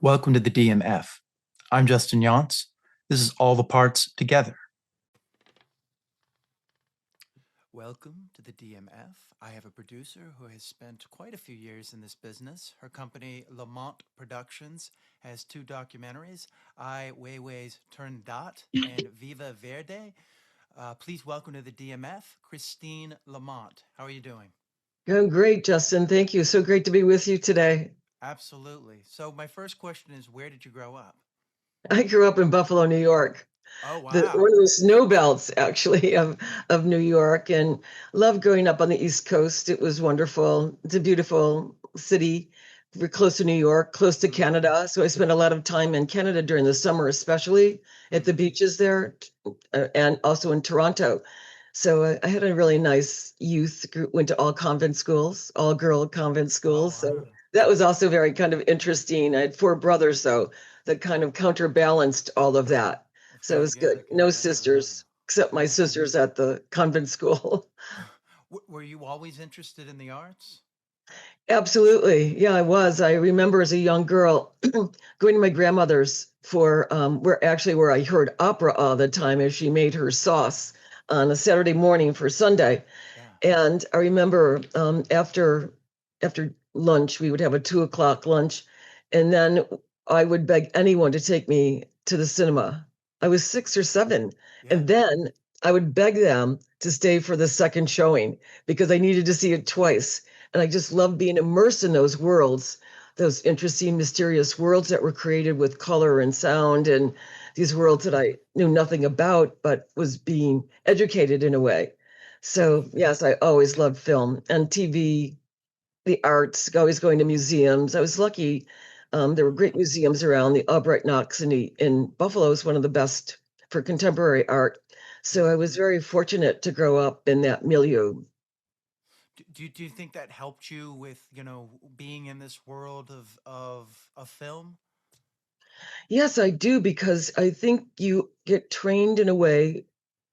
Welcome to the DMF. I'm Justin Younts. This is All the Parts Together. Welcome to the DMF. I have a producer who has spent quite a few years in this business. Her company, Lamont Productions, has two documentaries, Weiwei's Turandot and Viva, Verde. Please welcome to the DMF, Christine Lamont. How are you doing? I'm great, Justin. Thank you. So great to be with you today. Absolutely. So my first question is, where did you grow up? I grew up in Buffalo, New York, Oh, one wow. of the snow belts actually of New York, and loved growing up on the East Coast. It was wonderful. It's a beautiful city. We're close to New York, close to Mm, Canada. So I spent a lot of time in Canada during the summer, especially at the mm. beaches there, and also in Toronto. So I had a really nice youth group, went to all convent schools, all girl convent Oh, schools. So wow. that was also very kind of interesting. I had four brothers, though, that kind of counterbalanced all of that. So it Very was good. good. I can No imagine. sisters, except my Yeah. sisters at the convent school. Were you always interested in the arts? Absolutely. Yeah, I was. I remember as a young girl going to my grandmother's for where I heard opera all the time as she made her sauce on a Saturday morning for Sunday. Yeah. And I remember after lunch, we would have a 2 o'clock lunch, and then I would beg anyone to take me to the cinema. I was 6 or 7, Yeah. and then I would beg them to stay for the second showing because I needed to see it twice. And I just loved being immersed in those worlds, those interesting, mysterious worlds that were created with color and sound, and these worlds that I knew nothing about, but was being educated in a way. So, yes, I always loved film and TV, the arts, always going to museums. I was lucky. There were great museums around. The Albright Knox in Buffalo is one of the best for contemporary art. So Yeah. I was very fortunate to grow up in that milieu. Do you think that helped you with, being in this world of film? Yes, I do, because I think you get trained in a way,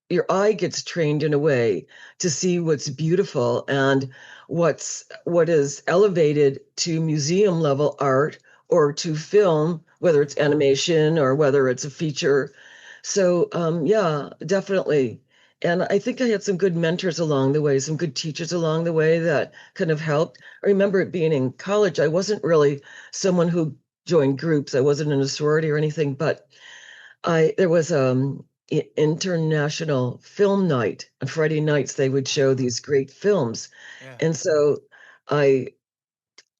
your eye gets trained in a way to see what's beautiful and what is elevated to museum level art or to film, whether it's animation or whether it's a feature. So yeah, definitely. And I think I had some good mentors along the way, some good teachers along the way that kind of helped. I remember it being in college. I wasn't really someone who joined groups. I wasn't in a sorority or anything, but I there was international film night. On Friday nights they would show Ah, these great films. yeah. And so I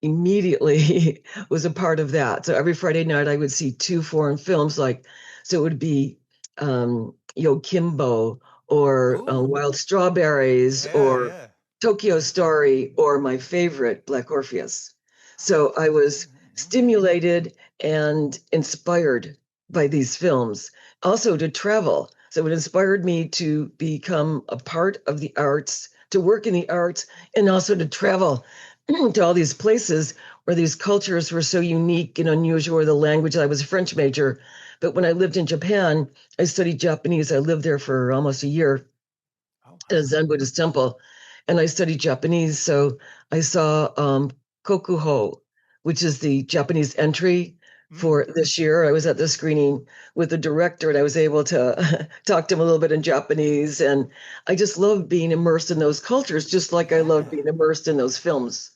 immediately was a part of that. So every Friday night I would see two foreign films, like so it would be Yokimbo or Ooh, Wild Strawberries yeah, or yeah. Tokyo Story or my favorite, Black Orpheus. So I was All right. stimulated and inspired by these films. Also to travel. So it inspired me to become a part of the arts, to work in the arts, and also to travel to all these places where these cultures were so unique and unusual. The language, I was a French major, but when I lived in Japan, I studied Japanese. I lived there for almost a year Oh, at a wow. Zen Buddhist temple, and I studied Japanese. So I saw Kokuho, which is the Japanese entry Mm. for this year. I was at the screening with the director, and I was able to talk to him a little bit in Japanese. And I just love being immersed in those cultures, just like I love Yeah. being immersed in those films.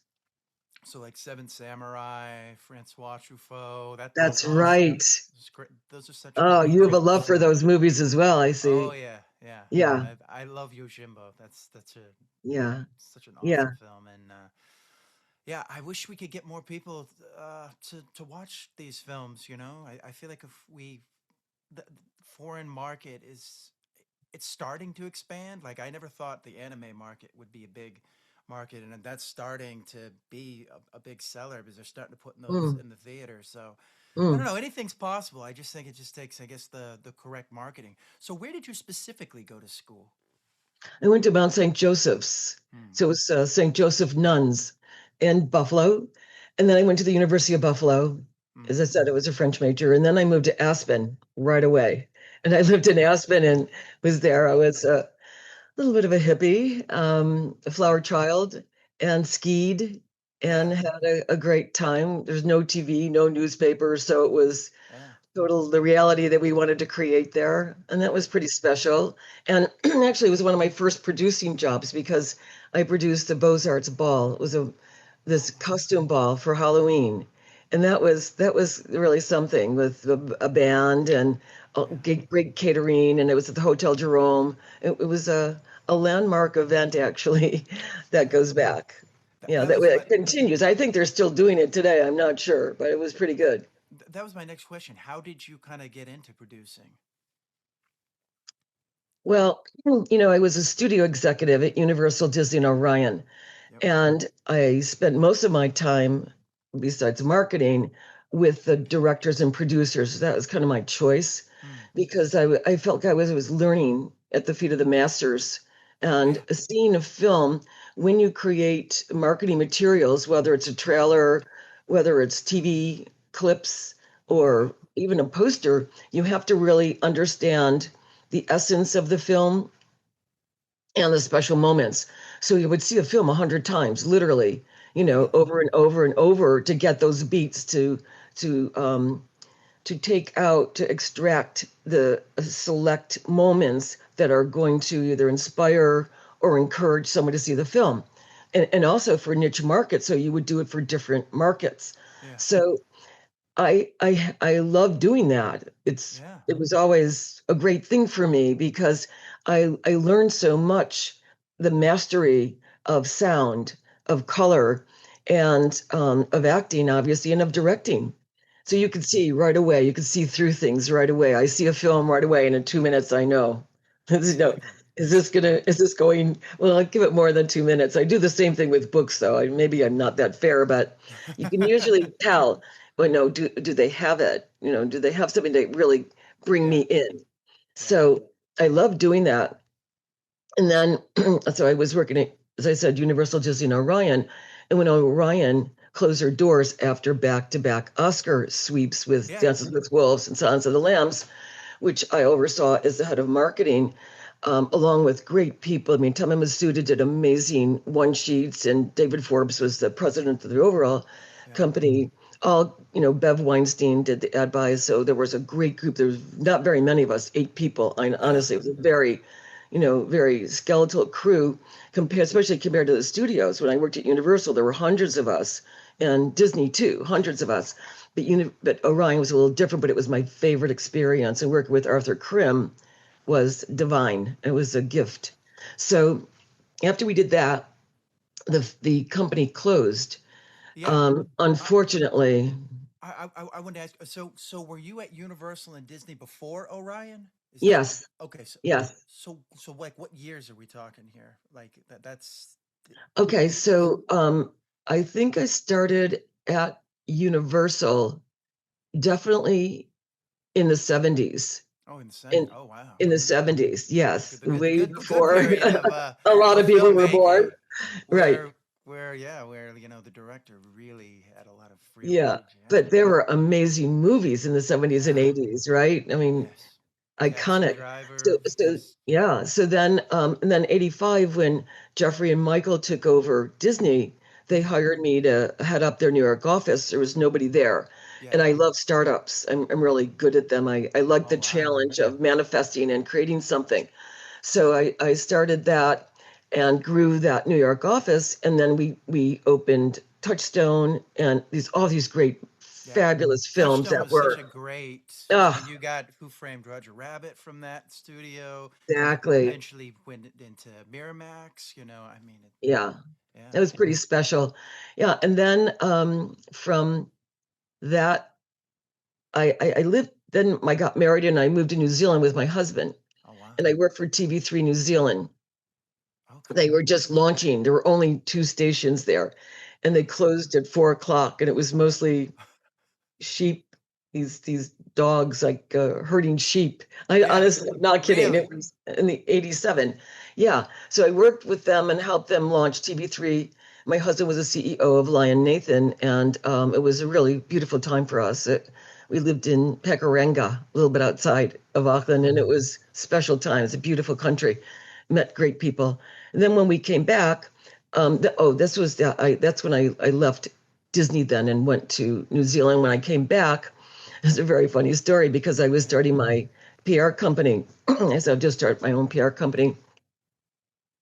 So like Seven Samurai, Francois Truffaut, That's right. those great. Those are such Oh, great, you have a great love for films. those movies as well, I Oh see. yeah, yeah. No, Yeah, I love Yojimbo. That's yeah, such an awesome yeah. film, and yeah, I wish we could get more people to watch these films. I feel like if the foreign market is it's starting to expand. Like I never thought the anime market would be a big market, and that's starting to be a big seller because they're starting to put in those Mm, in the theater. So I don't mm. know. Anything's possible. I just think it just takes, I guess, the correct marketing. So where did you specifically go to school? I went to Mount St. Joseph's. Hmm. So it was St. Joseph Nuns in Buffalo. And then I went to the University of Buffalo. As Hmm. I said, it was a French major. And then I moved to Aspen right away. And I lived in Aspen and was there. I was a little bit of a hippie, a flower child, and skied. and Yeah. had a great time. There's no TV, no newspaper, so it was Yeah. total the reality that we wanted to create there, and that was Yeah. pretty special. And actually, it was one of my first producing jobs because I produced the Beaux-Arts ball. It was this Oh wow. costume ball for Halloween, and that was really something with a band and Yeah. great catering, and it was at the Hotel Jerome. It was a landmark event actually that Yeah. goes back. Yeah, That was my it continues. I think they're still doing it today. I'm not sure, but it was pretty good. that was my next question. How did you kind of get into producing? Well, I was a studio executive at Universal Disney and Orion, Yep. and I spent most of my time, besides marketing, with the directors and producers. That was kind of my choice Mm. because I felt like I was learning at the feet of the masters. And Yeah. seeing a film, when you create marketing materials, whether it's a trailer, whether it's TV clips, Yeah. or even a poster, you have to really understand the essence of the film and the special moments. So you would see a film 100 times, literally, Yeah. over and over and over to get those beats to take out, to extract the select moments that are going to either inspire or encourage someone to see the film. And also for niche markets, so you would do it for different markets. Yeah. So I love doing that. Yeah. It was always a great thing for me because I learned so much, the mastery of sound, of color, and of acting, obviously, and of directing. So Yeah. you can see right away. You can see through things right away. I see a film right away, and in 2 minutes, I know. No, Exactly. is this going? Well, I give it more than 2 minutes. I do the same thing with books, though. Maybe I'm not that fair, but you can usually tell. But no, do they have it? Do they have something to really bring Yeah. me in? Yeah. So I love doing that. And then, so I was working at, as I said, Universal Disney and Orion. And when Orion closed their doors after back-to-back Oscar sweeps with Yeah. Dances with Wolves and Silence of the Lambs, which I oversaw as the head of marketing, along with great people. I mean, Tama Masuda did amazing one sheets, and David Forbes was the president of the overall Yeah. company. All, Bev Weinstein did the ad buys. So there was a great group. There was not very many of us, 8 people. Yeah. Honestly, it was a very skeletal crew compared, especially compared to the studios. When I worked at Universal, there were hundreds of us, and Disney too, hundreds of us. But Orion was a little different, but it was my favorite experience. And working with Arthur Krim was divine. It was a gift. So after we did that, the company closed. Yeah. I Unfortunately, I wanted to ask. So were you at Universal and Disney before Orion? Is that yes, okay? So yes. like what years are we talking here? Like that's Okay, so I think I started at Universal definitely in the 70s. oh in the 70s. In Oh wow. in the 70s, yes, way The good before period a lot of of people were born. filmmaking Right. where the director really had a lot of free Yeah. range. Yeah. But there were amazing movies in the 70s and Yeah. 80s, right? I mean, Yes. Taxi iconic. Driver. So Just yeah. So then and then 85, when Jeffrey and Michael took over Disney, they mhm, hired me to head up their New York office. There was nobody there. yeah. And I love startups. I'm really good at them. I like Oh the wow. challenge of manifesting and creating something. So I started that and grew that New York office. And then we opened Touchstone and all these great, Yeah. fabulous films Touchstone that was such were, a great. I mean, oh, you got Who Framed Roger Rabbit from that studio. exactly. Eventually went into Miramax. I mean, Yeah. yeah. It was pretty special. Yeah. And then from that, I lived, then I got married and I moved to New Zealand with my husband. Oh wow. And I worked for TV3 New Zealand. Okay. They were just launching. There were only 2 stations there. And they closed at 4 o'clock. And it was mostly sheep, these dogs, like herding sheep. I Yeah. honestly, I'm not kidding. It Really. was in the 87. Yeah. So I worked with them and helped them launch TV3. My husband was a CEO of Lion Nathan, and it was a really beautiful time for us. We lived in Pekarenga, a little bit outside of Auckland, and it was special time. It's a beautiful country. Met great people. And then when we came back, This was that's when I left Disney then and went to New Zealand. When I came back, it's a very funny story because I was starting my PR company. I said, I'll just start my own PR company.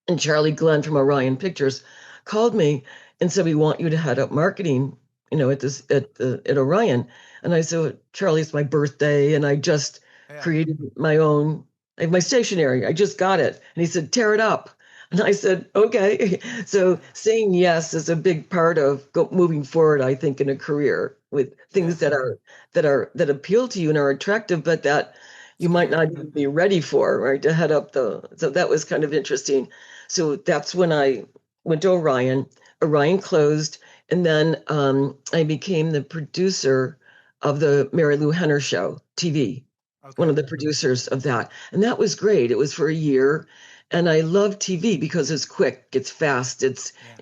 And Charlie Glenn from Orion Pictures called me and said, we want you to head up marketing, at Orion. And I said, well, Charlie, it's my birthday, and I just created my own, I have my stationery. I just got it. And he said, tear it up. And I said, okay. So saying yes is a big part of moving forward, I think, in a career with things that appeal to you and are attractive, but that you might not even be ready for, right? To head up so that was kind of interesting. So that's when I went to Orion. Orion closed, and then I became the producer of the Mary Lou Henner Show TV, one of the producers of that. And that was great. It was for a year. And I love TV because it's quick, it's fast.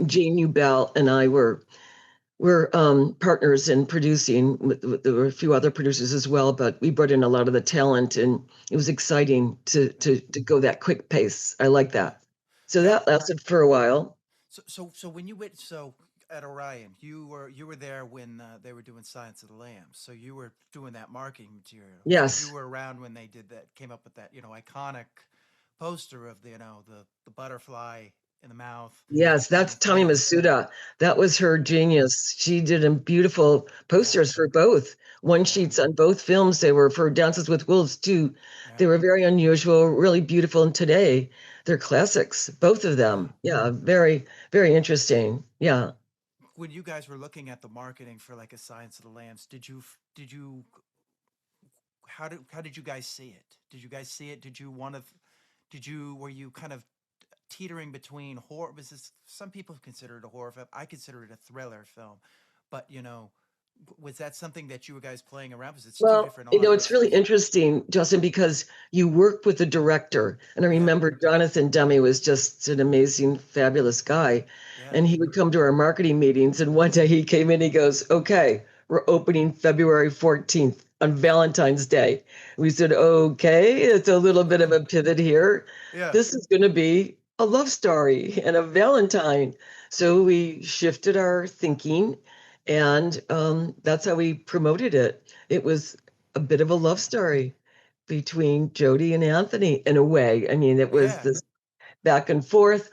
Jane Ubell and I were partners in producing. There were a few other producers as well, but we brought in a lot of the talent, and it was exciting to go that quick pace. I like that. So that lasted for a while. So when you went at Orion, you were there when they were doing Science of the Lambs. So you were doing that marketing material. Yes. So you were around when they came up with that, iconic poster of the butterfly in the mouth. Yes, that's Tommy Masuda. That was her genius. She did beautiful posters for both. One sheets on both films. They were for Dances with Wolves too. They were very unusual, really beautiful. And today they're classics, both of them. Yeah, very, very interesting. Yeah. When you guys were looking at the marketing for like a Science of the Lambs, how did you guys see it? Did you guys see it? Were you kind of teetering between horror? Some people consider it a horror film. I consider it a thriller film, but was that something that you guys playing around? Because it's two different audiences. It's really interesting, Justin, because you work with the director, and I remember Jonathan Demme was just an amazing, fabulous guy, and he would come to our marketing meetings, and one day he came in, he goes, okay, we're opening February 14th on Valentine's Day. We said, okay, it's a little bit of a pivot here. This is going to be a love story and a Valentine. So we shifted our thinking, and that's how we promoted it. It was a bit of a love story between Jodie and Anthony in a way. I mean, it was this back and forth,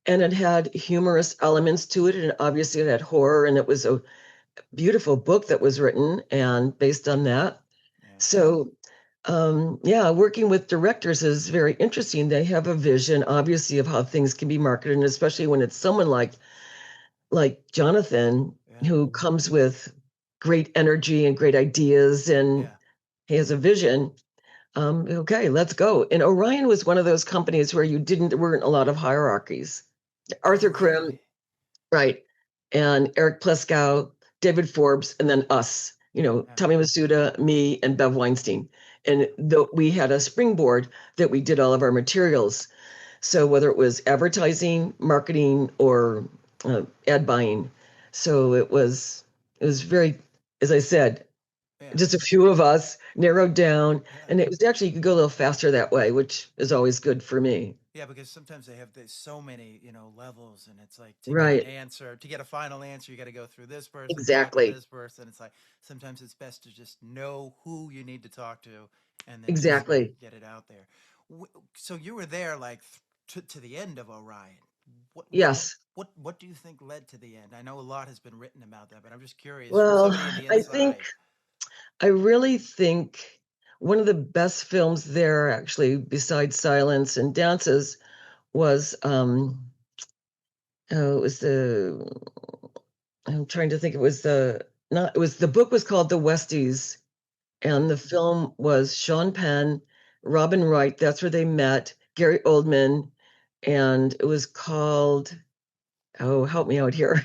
and it had humorous elements to it, and obviously it had horror, and it was a beautiful book that was written and based on that. So working with directors is very interesting. They have a vision, obviously, of how things can be marketed, and especially when it's someone like Jonathan, who comes with great energy and great ideas, and he has a vision. Okay, let's go. And Orion was one of those companies where weren't a lot of hierarchies. Arthur Krim, right, and Eric Pleskow, David Forbes, and then us. Tommy Masuda, me, and Bev Weinstein. And we had a springboard that we did all of our materials. So whether it was advertising, marketing, or ad buying. So it was very, as I said, just a few of us narrowed down. And it was actually, you could go a little faster that way, which is always good for me. Yeah, because sometimes they have so many, levels, and it's like to get a final answer, you got to go through this person, exactly. This person. It's like sometimes it's best to just know who you need to talk to, and then exactly get it out there. So you were there like to the end of Orion. Yes. What do you think led to the end? I know a lot has been written about that, but I'm just curious. Well, I really think one of the best films there, actually, besides Silence and Dances, was I'm trying to think. It was the book was called The Westies, and the film was Sean Penn, Robin Wright. That's where they met. Gary Oldman, and it was called. Oh, help me out here.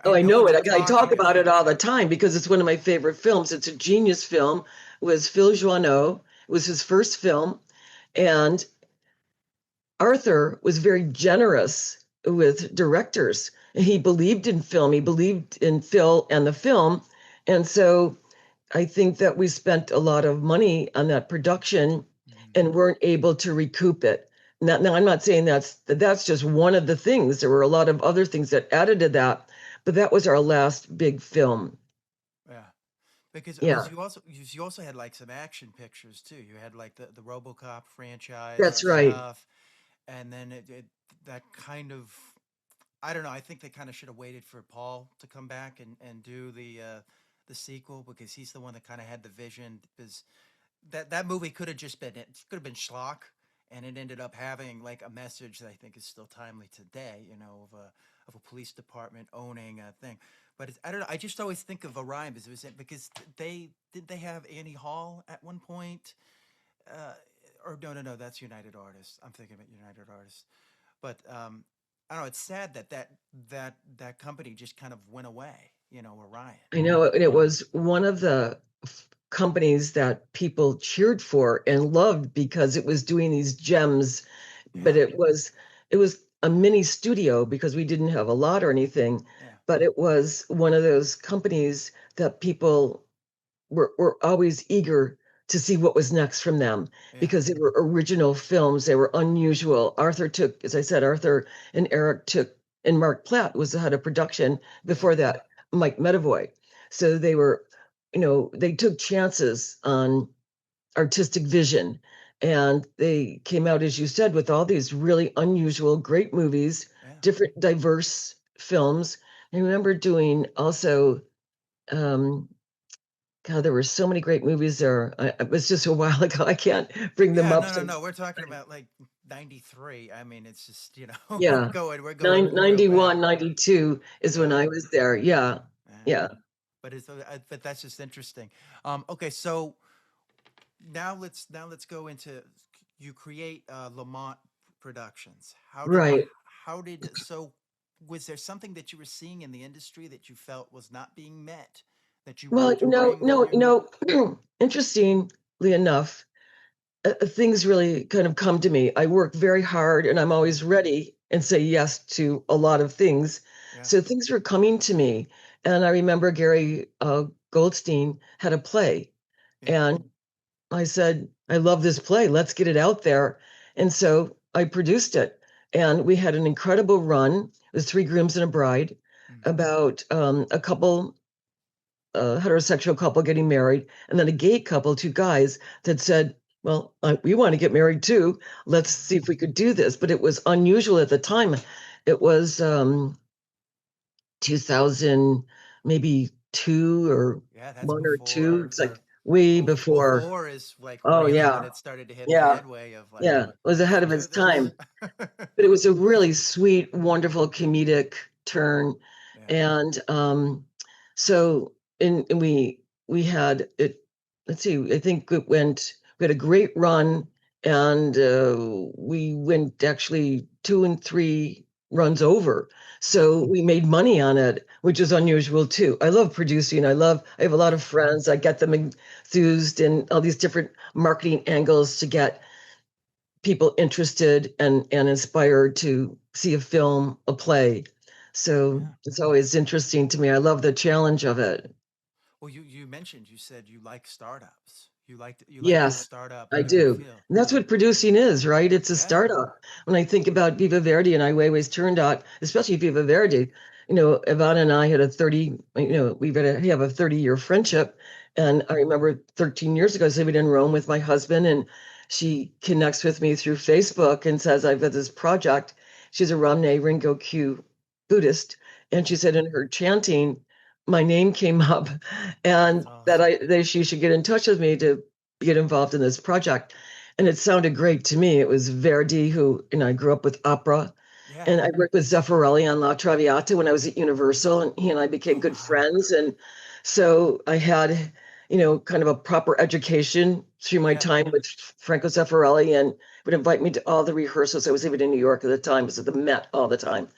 I know it. I talk about it all the time because it's one of my favorite films. It's a genius film. It was Phil Joanneau. It was his first film. And Arthur was very generous with directors. He believed in film. He believed in Phil and the film. And so I think that we spent a lot of money on that production and weren't able to recoup it. Now, I'm not saying that's just one of the things. There were a lot of other things that added to that, but that was our last big film. Yeah. Because Yeah, you also had like some action pictures too. You had like the RoboCop franchise and that's right. stuff, and then that kind of, I don't know. I think they kind of should have waited for Paul to come back and do the sequel, because he's the one that kind of had the vision. Because that movie could have just been, it could have been schlock, and it ended up having like a message that I think is still timely today. You know, of a police department owning a thing. But I don't know. I just always think of Orion because they have Annie Hall at one point, uh, or no, that's United Artists. I'm thinking about United Artists. But I don't know. It's sad that company just kind of went away. You know, Orion. I know, and it was one of the companies that people cheered for and loved because it was doing these gems, but Yeah, it was a mini studio because we didn't have a lot or anything, yeah, but it was one of those companies that people were always eager to see what was next from them yeah, because they were original films. They were unusual. Arthur took, as I said, Arthur and Eric took, and Mark Platt was the head of production. yeah, Before that, Mike Medavoy. So they were, they took chances on artistic vision. And they came out, as you said, with all these really unusual, great movies, yeah. different, diverse films. I remember doing also um, God, there were so many great movies there. It was just a while ago. I can't bring them Yeah, up. no, no, So, no. We're talking about like '93. I mean, it's just yeah, we're going real 91, back. 92 is when Yeah, I was there. Yeah, yeah. yeah, But that's just interesting. Okay, so now let's go into, you create Lamont Productions. right. How did so? Was there something that you were seeing in the industry that you felt was not being met, that you Well, wanted to bring to no, your? interestingly enough, things really kind of come to me. I work very hard and I'm Mm, always ready and say yes to a lot of things. yeah, So things were coming to me. And I remember Gary Goldstein had a play. yeah, And I said, I love this play. Let's get it out there. And so I produced it. And we had an incredible run. It was Three Grooms and a Bride, mm, about a couple, heterosexual couple getting married, and then a gay couple, two guys, that said, well, we want to get married too. Let's yeah, see if we could do this. But it was unusual at the time. It was 2000, maybe two or yeah. That's one or two. before It's like way before. before is like Oh, really when yeah. it started to hit the Yeah. headway of like, Yeah, it was we ahead can of do its this. time, but it was a really sweet, wonderful comedic turn. Yeah, And so and we had it, let's see, I think we had a great run, and we went actually two and three runs over. yeah, So we made money on it, which is unusual too. I love producing. I have a lot yeah, of friends. I get them enthused in all these different marketing angles to get people interested and inspired to see a film, a play. So yeah. it's always interesting to me. I love the challenge of it. Well, you mentioned, you said you like startups. You like that Yes, startup I do. feel. And that's what producing is, right? It's a Yeah, startup. When I think about Viva Verde and I Weiwei's Turandot, especially Viva Verde, Yvonne and I had we have a 30-year friendship. yeah, And I remember 13 years ago, I was living in Rome with my husband, and she connects with me through Facebook and says, I've got this project. She's a Ramne Ringo Q Buddhist. And she yeah. said in her chanting, my name came up, That's and awesome. that she should get in touch with me to get involved in this project. And it sounded great to me. It was Verdi, who, I grew up with opera. Yeah. And I worked with Zeffirelli on La Traviata when I was at Universal, and he and I became Oh good wow. friends. And so I had, kind of a proper education through my Yeah. time with Franco Zeffirelli, and would invite me to all the rehearsals. I was living in New York at the time, was at the Met all the time.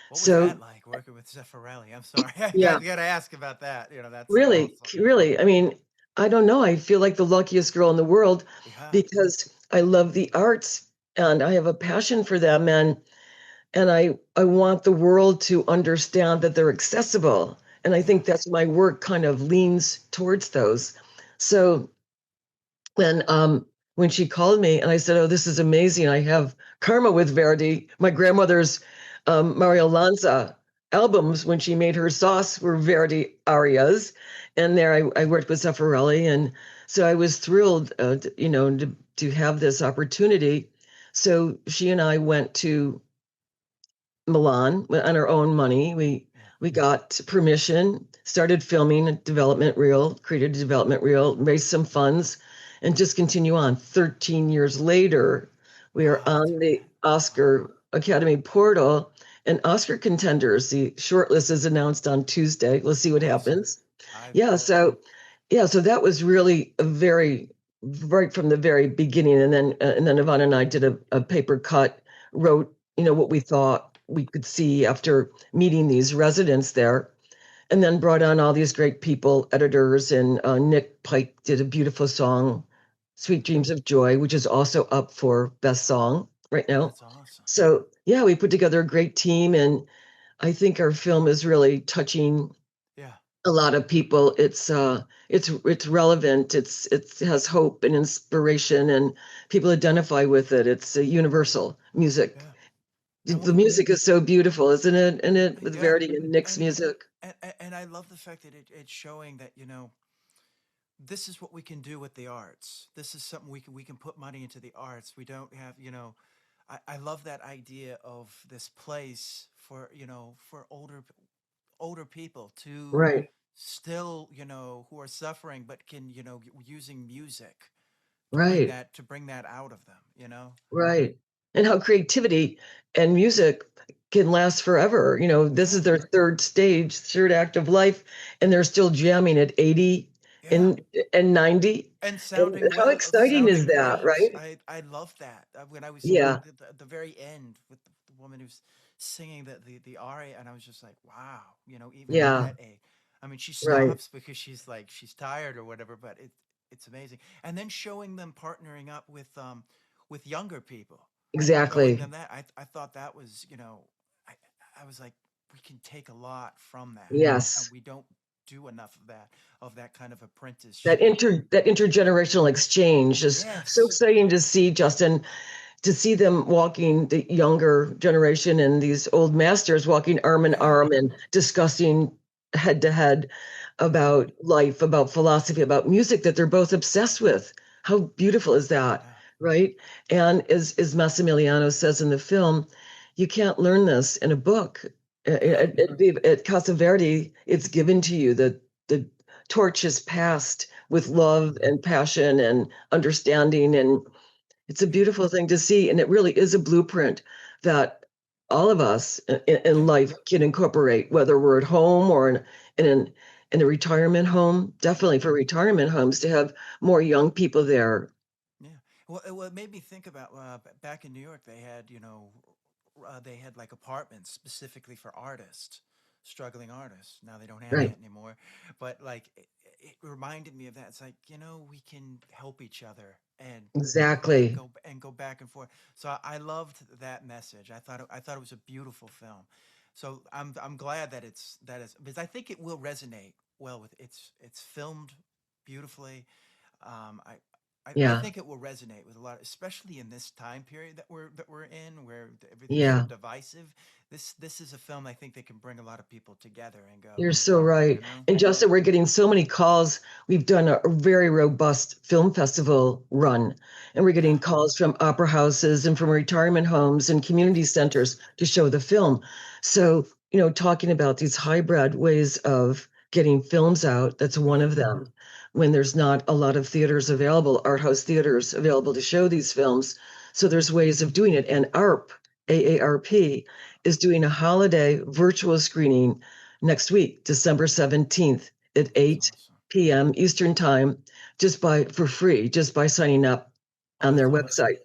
What was So that like working with Zeffirelli? I'm sorry, I yeah, gotta ask about that. That's really, awesome. really. I mean, I don't know. I feel like the luckiest girl in the world Yeah, because I love the arts and I have a passion for them, and I want the world to understand that they're accessible. And I yeah, think that's my work kind of leans towards those. So when when she called me, and I said, "Oh, this is amazing! I have karma with Verdi. My grandmother's Mario Lanza albums, when she made her sauce, were Verdi arias, and there I worked with Zeffirelli, and so I was thrilled, to have this opportunity. So she and I went to Milan on our own money. We got permission, started filming a development reel, created a development reel, raised some funds, and just continue on. 13 years later, we are Wow, on the Oscar Academy portal, and Oscar contenders. The shortlist is announced on Tuesday. We'll see what awesome. happens. I Yeah, so that was really a very right from the very beginning, and then Yvonne and I did a paper cut, wrote what we thought we could see after meeting these residents there, and then brought on all these great people, editors, and Nick Pike did a beautiful song, "Sweet Dreams of Joy," which is also up for Best Song right now. that's awesome. So yeah, we put together a great team, and I think our film is really touching Yeah. a lot of people. It's relevant. It has hope and inspiration, and people identify with it. It's a universal music. Yeah. And The music is so beautiful, isn't it? And it with yeah, Verdi and Nick's and music. and I love the fact that it's showing that this is what we can do with the arts. This is something we can put money into the arts. We don't have I love that idea of this place for for older people to Right, still who are suffering but can using music right, to bring that out of them. right. And how creativity and music can last forever. This Yeah, is their third act of life, and they're still jamming at 80 yeah. and 90. And And how exciting is sounding that, great. right? I love that. When I was Yeah, at the very end with the woman who's singing the aria, and I was just like, wow, even at yeah, that age. I mean, she right, stops because she's tired or whatever, but it's amazing. And then showing them partnering up with younger people, showing exactly. them that I thought that was I I was like, we can take a lot from that, and Yes. we don't do enough of that kind of That apprenticeship. intergenerational exchange is so Yes. exciting to see, Justin, to see them walking, the younger generation and these old masters walking arm in Yeah. arm and discussing head to head about life, about philosophy, about music that they're both obsessed with. How beautiful is that, Yeah. right? And as Massimiliano says in the film, you can't learn this in a book. Yeah. At Casa Verde, it's given to you. The torch is passed with Yeah. love and passion and understanding, and it's a Yeah. beautiful thing to see, and it really is a blueprint that all of us in Yeah. life can incorporate, whether we're at home or in a retirement home. Yeah. Definitely for retirement homes to have more young people there. Yeah. Well, it made me think about back in New York, they had like apartments specifically for artists, struggling artists. Now they don't have Right. that anymore, but like it reminded me of that. It's like we can help each other Exactly. and go back and forth. So I loved that message. I thought it was a beautiful film. So I'm glad that it's because I think it will resonate well with it's filmed beautifully. I I Yeah. think it will resonate with a lot, especially in this time period that we're in, where everything's so Yeah. divisive. This is a film I think that can bring a lot of people together and go, You're so right. you know, And Justin, we're getting so many calls. We've done a very robust film festival run, and we're yeah, getting calls from opera houses and from retirement homes and community centers to show the film. So, talking about these hybrid ways of getting films out, that's one yeah, of them. When there's not a lot of theaters available, art house theaters available to show these films. So there's ways of doing it. And AARP, is doing a holiday virtual screening next week, December 17th at that's 8 awesome. p.m. Eastern Time, for free, just by signing up Oh, on their that's awesome. website.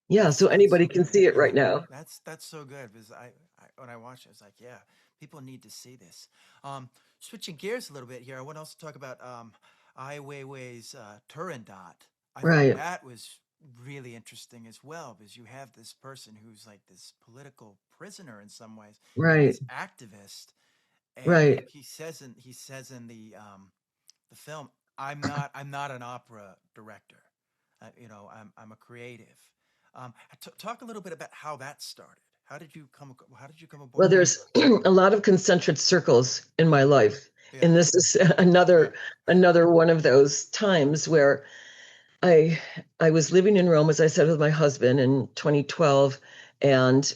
Yeah, so That's anybody so can good. see it Yeah, right now. that's so good because I when I watched it, I was like, yeah, people need to see this. Switching gears a little bit here, I want to also talk about Ai Weiwei's Turandot. I thought Right, that was really interesting as well because you have this person who's like this political prisoner in some ways and right, this activist, and right. he says in the film, I'm not an opera director. I'm a creative. Talk a little bit about how that started. How did you come Well, aboard that there's project? a lot of concentric circles in my life. Yeah. And this is another one of those times where I I was living in Rome, as I said, with my husband in 2012, and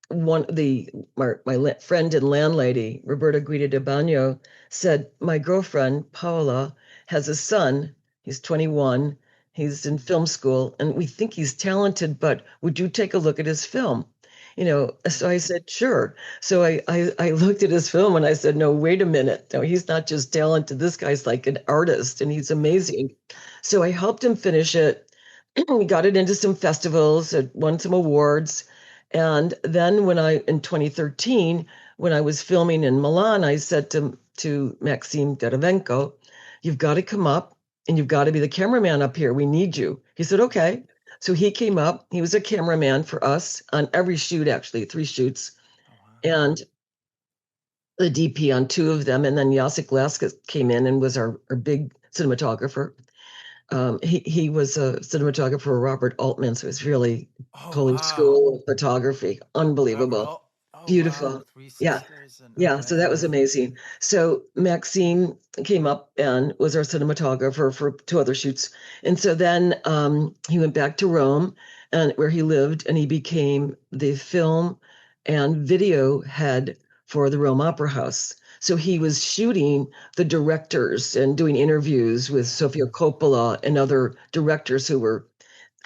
my friend and landlady, Roberta Guida de Bagno, said, my girlfriend, Paola, has a son. He's 21. He's in film school, and we think he's talented, but would you take a look at his film? So I said, sure. So I looked at his film and I said, no, wait a minute. No, he's not just talented. This guy's like an artist and he's amazing. So I helped him finish it. We got it into some festivals, it won some awards. And then in 2013, when I was filming in Milan, I said to Maxime Derivenko, you've got to come up and you've got to be the cameraman up here. We need you. He said, okay. So he came up. He was a cameraman for us on every shoot, actually, 3 shoots. Oh, wow. And the DP on 2 of them. And then Jacek Laska came in and was our big cinematographer. He was a cinematographer for Robert Altman, so it's really Polish school of photography. Unbelievable. Beautiful. Wow. 3 Yeah. sisters. Yeah, so that was amazing. So Maxine came up and was our cinematographer for 2 other shoots. And so then he went back to Rome and where he lived, and he became the film and video head for the Rome Opera House. So he was shooting the directors and doing interviews with Sofia Coppola and other directors who were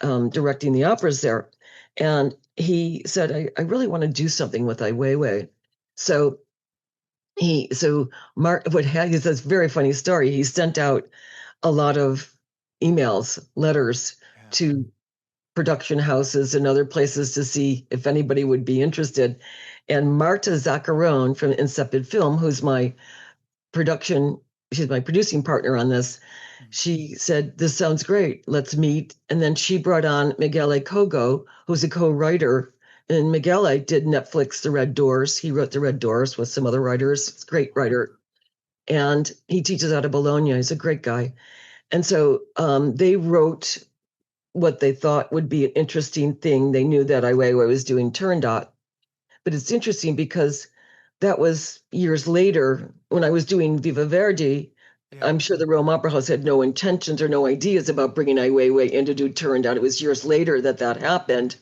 directing the operas there. And he said, I really want to do something with Ai Weiwei. So Mark, he says, very funny story. He sent out a lot of emails, letters to production houses and other places to see if anybody would be interested. And Marta Zaccarone from Insipid Film, she's my producing partner on this. She said, this sounds great. Let's meet. And then she brought on Miguel Kogo, who's a co-writer. And Miguel did Netflix The Red Doors. He wrote The Red Doors with some other writers. He's a great writer. And he teaches out of Bologna. He's a great guy. And so they wrote what they thought would be an interesting thing. They knew that Ai Weiwei was doing Turandot. But it's interesting because that was years later when I was doing Viva Verde. I'm sure the Rome Opera House had no intentions or no ideas about bringing Ai Weiwei in to do Turandot. It was years later that happened.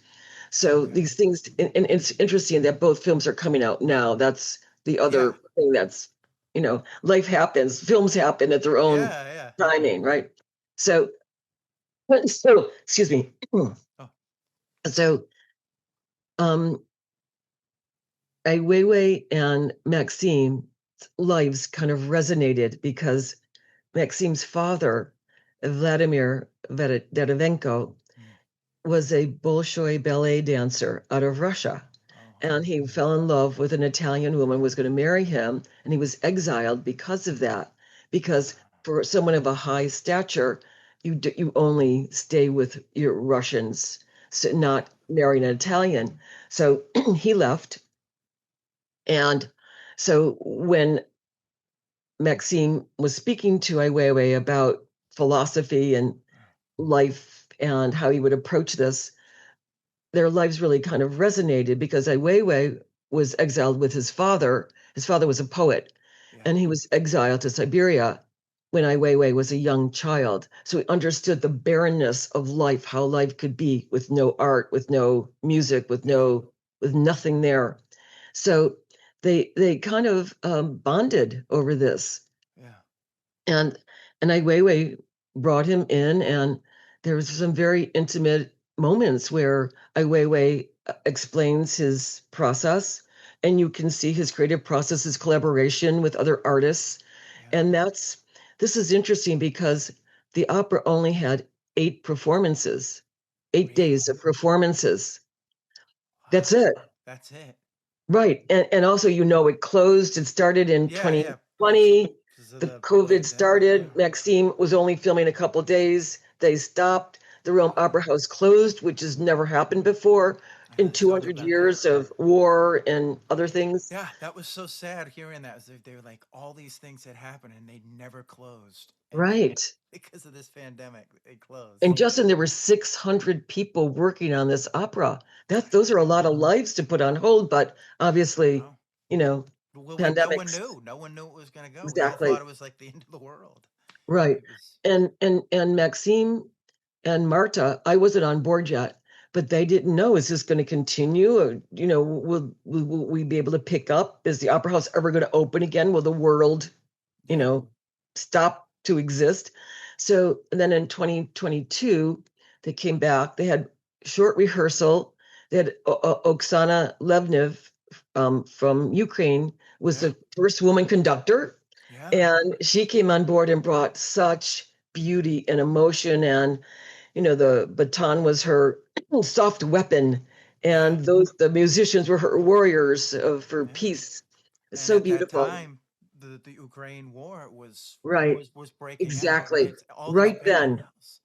So these things, and it's interesting that both films are coming out now. That's the other thing that's, life happens, films happen at their own timing, right? So, excuse me. So, Ai Weiwei and Maxime's lives kind of resonated because Maxime's father, Vladimir Derivenko, was a Bolshoi ballet dancer out of Russia. And he fell in love with an Italian woman, was going to marry him, and he was exiled because of that. Because for someone of a high stature, you only stay with your Russians, so not marry an Italian. So he left. And so when Maxime was speaking to Ai Weiwei about philosophy and life and how he would approach this, their lives really kind of resonated because Ai Weiwei was exiled with his father. His father was a poet, and he was exiled to Siberia when Ai Weiwei was a young child. So he understood the barrenness of life, how life could be with no art, with no music, with nothing there. So they kind of bonded over this. And Ai Weiwei brought him in, and there was some very intimate moments where Ai Weiwei explains his process, and you can see his creative process, his collaboration with other artists. And this is interesting because the opera only had 8 performances, 8 days of performances. That's it. That's it. Right. And also, it closed. It started in 2020. The COVID started. Maxime was only filming a couple of days. They stopped. The Rome Opera House closed, which has never happened before. in Tell me 200 about that. years of war and other things. Yeah, that was so sad hearing that. They were like all these things had happened and they never closed, and Right. because of this pandemic, they closed. And Justin, there were 600 people working on this opera. Those are a lot Wow. of lives to put on hold, but obviously, Wow. you know, Well, no one pandemics. knew. No one knew it was going to go. We all Exactly. thought it was like the end of the world. Right. It was. And Maxime and Marta, I wasn't on board yet, but they didn't know, is this going to continue? Or, will we be able to pick up? Is the opera house ever going to open again? Will the world, you Yeah. know, stop to exist? So and then in 2022, they came back. They had short rehearsal. They had Oksana Levnev from Ukraine was Yeah. the first woman conductor, Yeah. and she came on board and brought such beauty and emotion. And the baton was her soft weapon, Yeah. and the musicians were her warriors for Yeah. peace. It's And so at that beautiful. time, the Ukraine war Right. was breaking out, Exactly. right? All these Right then. parallels.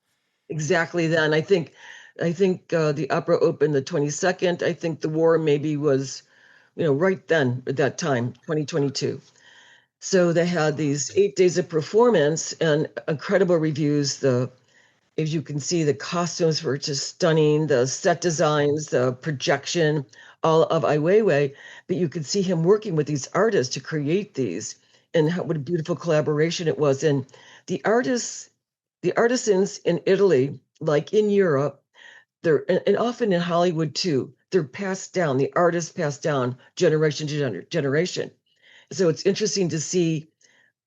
Exactly then. I think the opera opened the 22nd. I think the war maybe was, right then at that time, 2022. So they had Wow. these 8 days of performance and incredible reviews. As you can see, the costumes were just stunning, the set Yeah. designs, the projection, all of Ai Weiwei. But you could see him working with these artists to create these, and what a beautiful collaboration it was. And the artisans in Italy, like in Europe, and often in Hollywood too, they're passed down. The artists passed down generation to generation. So it's interesting to see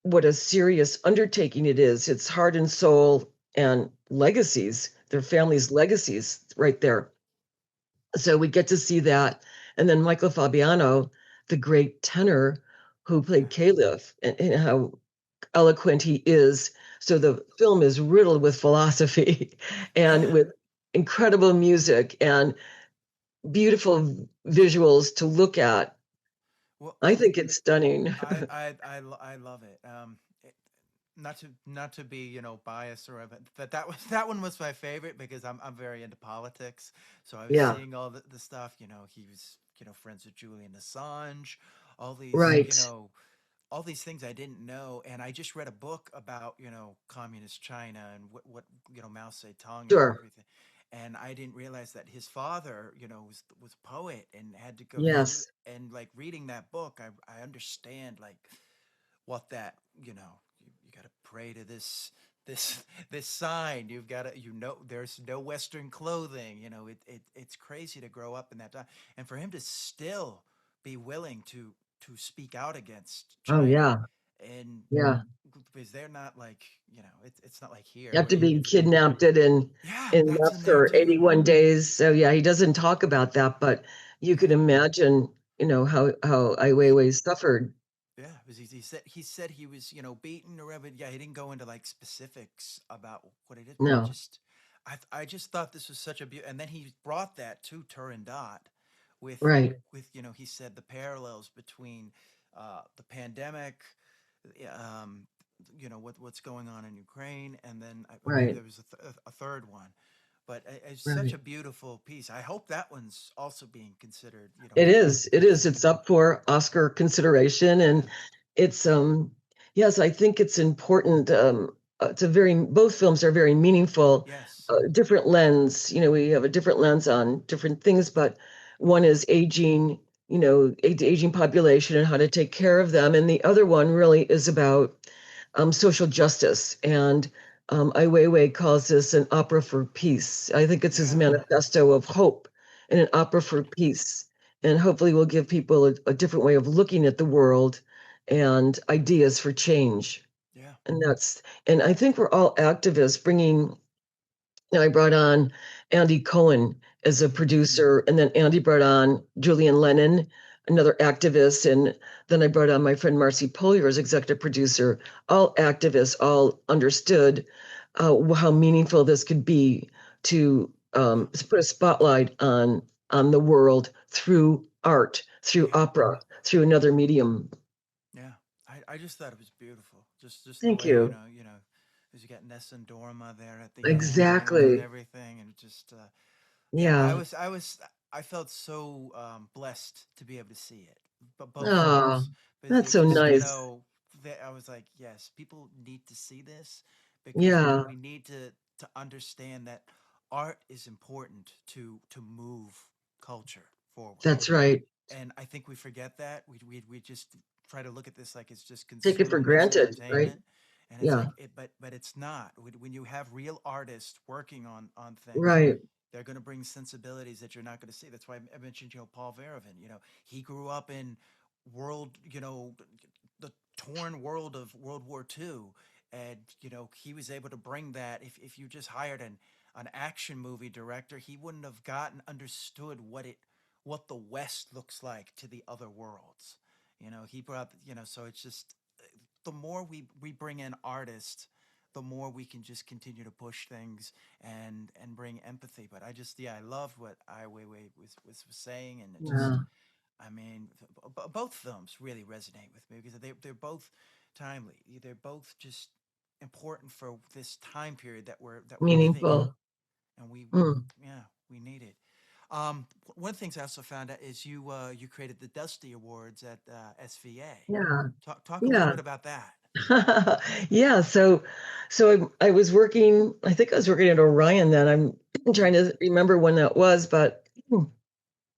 what a serious undertaking it is. It's heart and soul and legacies, their families' legacies right there. So we get to see that. And then Michael Fabiano, the great tenor who Yeah. played Caliph, and how eloquent he is. So Yeah. the film is riddled with philosophy and Yeah. with incredible music and beautiful visuals to look at. Well, I think it's stunning. I love it. Not to be biased or whatever, but that one was my favorite because I'm very into politics. So I was Yeah, seeing all the stuff. He was friends with Julian Assange, all these right. all these things I didn't know, and I just read a book about communist China and what Mao Zedong and Sure. everything, and I didn't realize that his father was a poet and had to go through, Yes. and like reading that book, I understand like what that you got to pray to this this sign. You've got to there's no Western clothing. It's crazy to grow up in that time, and for him to still be willing to speak out against Oh, China, yeah. and Yeah. because they're not like it's not like here After where being if they kidnapped it yeah, in that's left in there for too. 81 days. So yeah, he doesn't talk about that, but you Yeah. can imagine, how Ai Weiwei suffered. Yeah, because he said he was beaten or whatever. Yeah, he didn't go into like specifics about what it is, but No. I just thought this was such a beauty. And then he brought that to Turandot with Right. he said the parallels between the pandemic, um, what's going on in Ukraine, and then I believe Right. there was a third one. But it's such Right. a beautiful piece. I hope that one's also being considered, It for is. It is. It's up for Oscar consideration, yeah, and it's yes, I think it's important. Both films are very meaningful, yes, different lens. We have a different lens on different things, but one is aging, aging population and how to take care of them, and the other one really is about social justice. And Ai Weiwei calls this an opera for peace. I think it's his yeah, manifesto of hope and an opera for peace. And hopefully, we'll give people a different way of looking at the world and ideas for change. yeah, And I think we're all activists bringing. I brought on Andy Cohen as a hmm producer, and then Andy brought on Julian Lennon, another activist, and then I brought on my friend Marcy Polier as executive producer. All activists, all understood how meaningful this could be to yeah, put a spotlight on the world through art, through yeah. opera, through another medium. Yeah, I just thought it was beautiful. Just the Thank way you. as you got Ness and Dorma there at the end and Exactly. everything, and just yeah, Yeah. I felt so blessed to be able to see it, but both Oh, films, because that's they so just, nice. I was like, yes, people need to see this, because Yeah, we need to understand that art is important to move culture forward. that's right. And I think we forget that. We just try to look at this like it's just Take it for consumed as granted, right? entertainment, and it's Yeah, like but it's not. When you have real artists working on things, right. they're going to bring sensibilities that you're not going to see. That's why I mentioned, Paul Verhoeven. He grew up in world, the torn world of World War II, and he was able to bring that. If you just hired an action movie director, he wouldn't have gotten understood what the West looks like to the other worlds. He brought, so it's just the more we bring in artists, the more we can just continue to push things and bring empathy. But I loved what Ai Weiwei was saying, and it just, Yeah, I mean, both films really resonate with me because they're both timely. They're both just important for this time period that we're living in, meaningful. and Mm, yeah, we need it. One of the things I also found out is you created the Dusty Awards at SVA. yeah, Talk a little yeah. bit about that. Yeah, so I was working, I think I was working at Orion then. I'm Mm, trying to remember when that was, but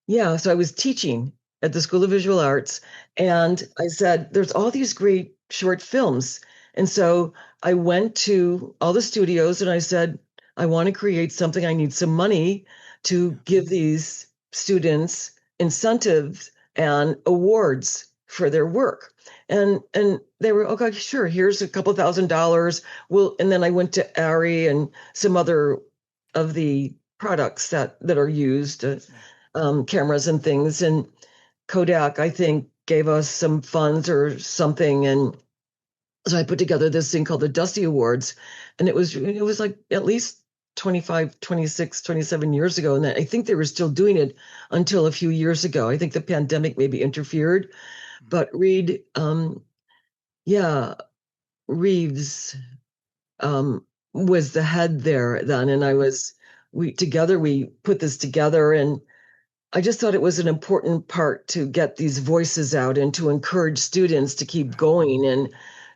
yeah, so I was teaching at the School of Visual Arts, yeah, and I said, there's all these great short films. And so I went to all the studios and I said, I want to create something. I need some money to yeah, give these students incentives and awards for their work. And they were, okay, sure, here's a couple $1,000. Well, and then I went to Ari and some other of the products that are used. yeah. Cameras and things. And Kodak, I think, gave us some funds or something. And so I put together this thing called the Dusty Awards. And it was like at least 25, 26, 27 years ago. And I think they were still doing it until a few years ago. I think the pandemic maybe interfered. Mm, But yeah, Reeves was the head there then. And we put this together, and I just thought it was an important part to get these voices out and to encourage students to keep right. going and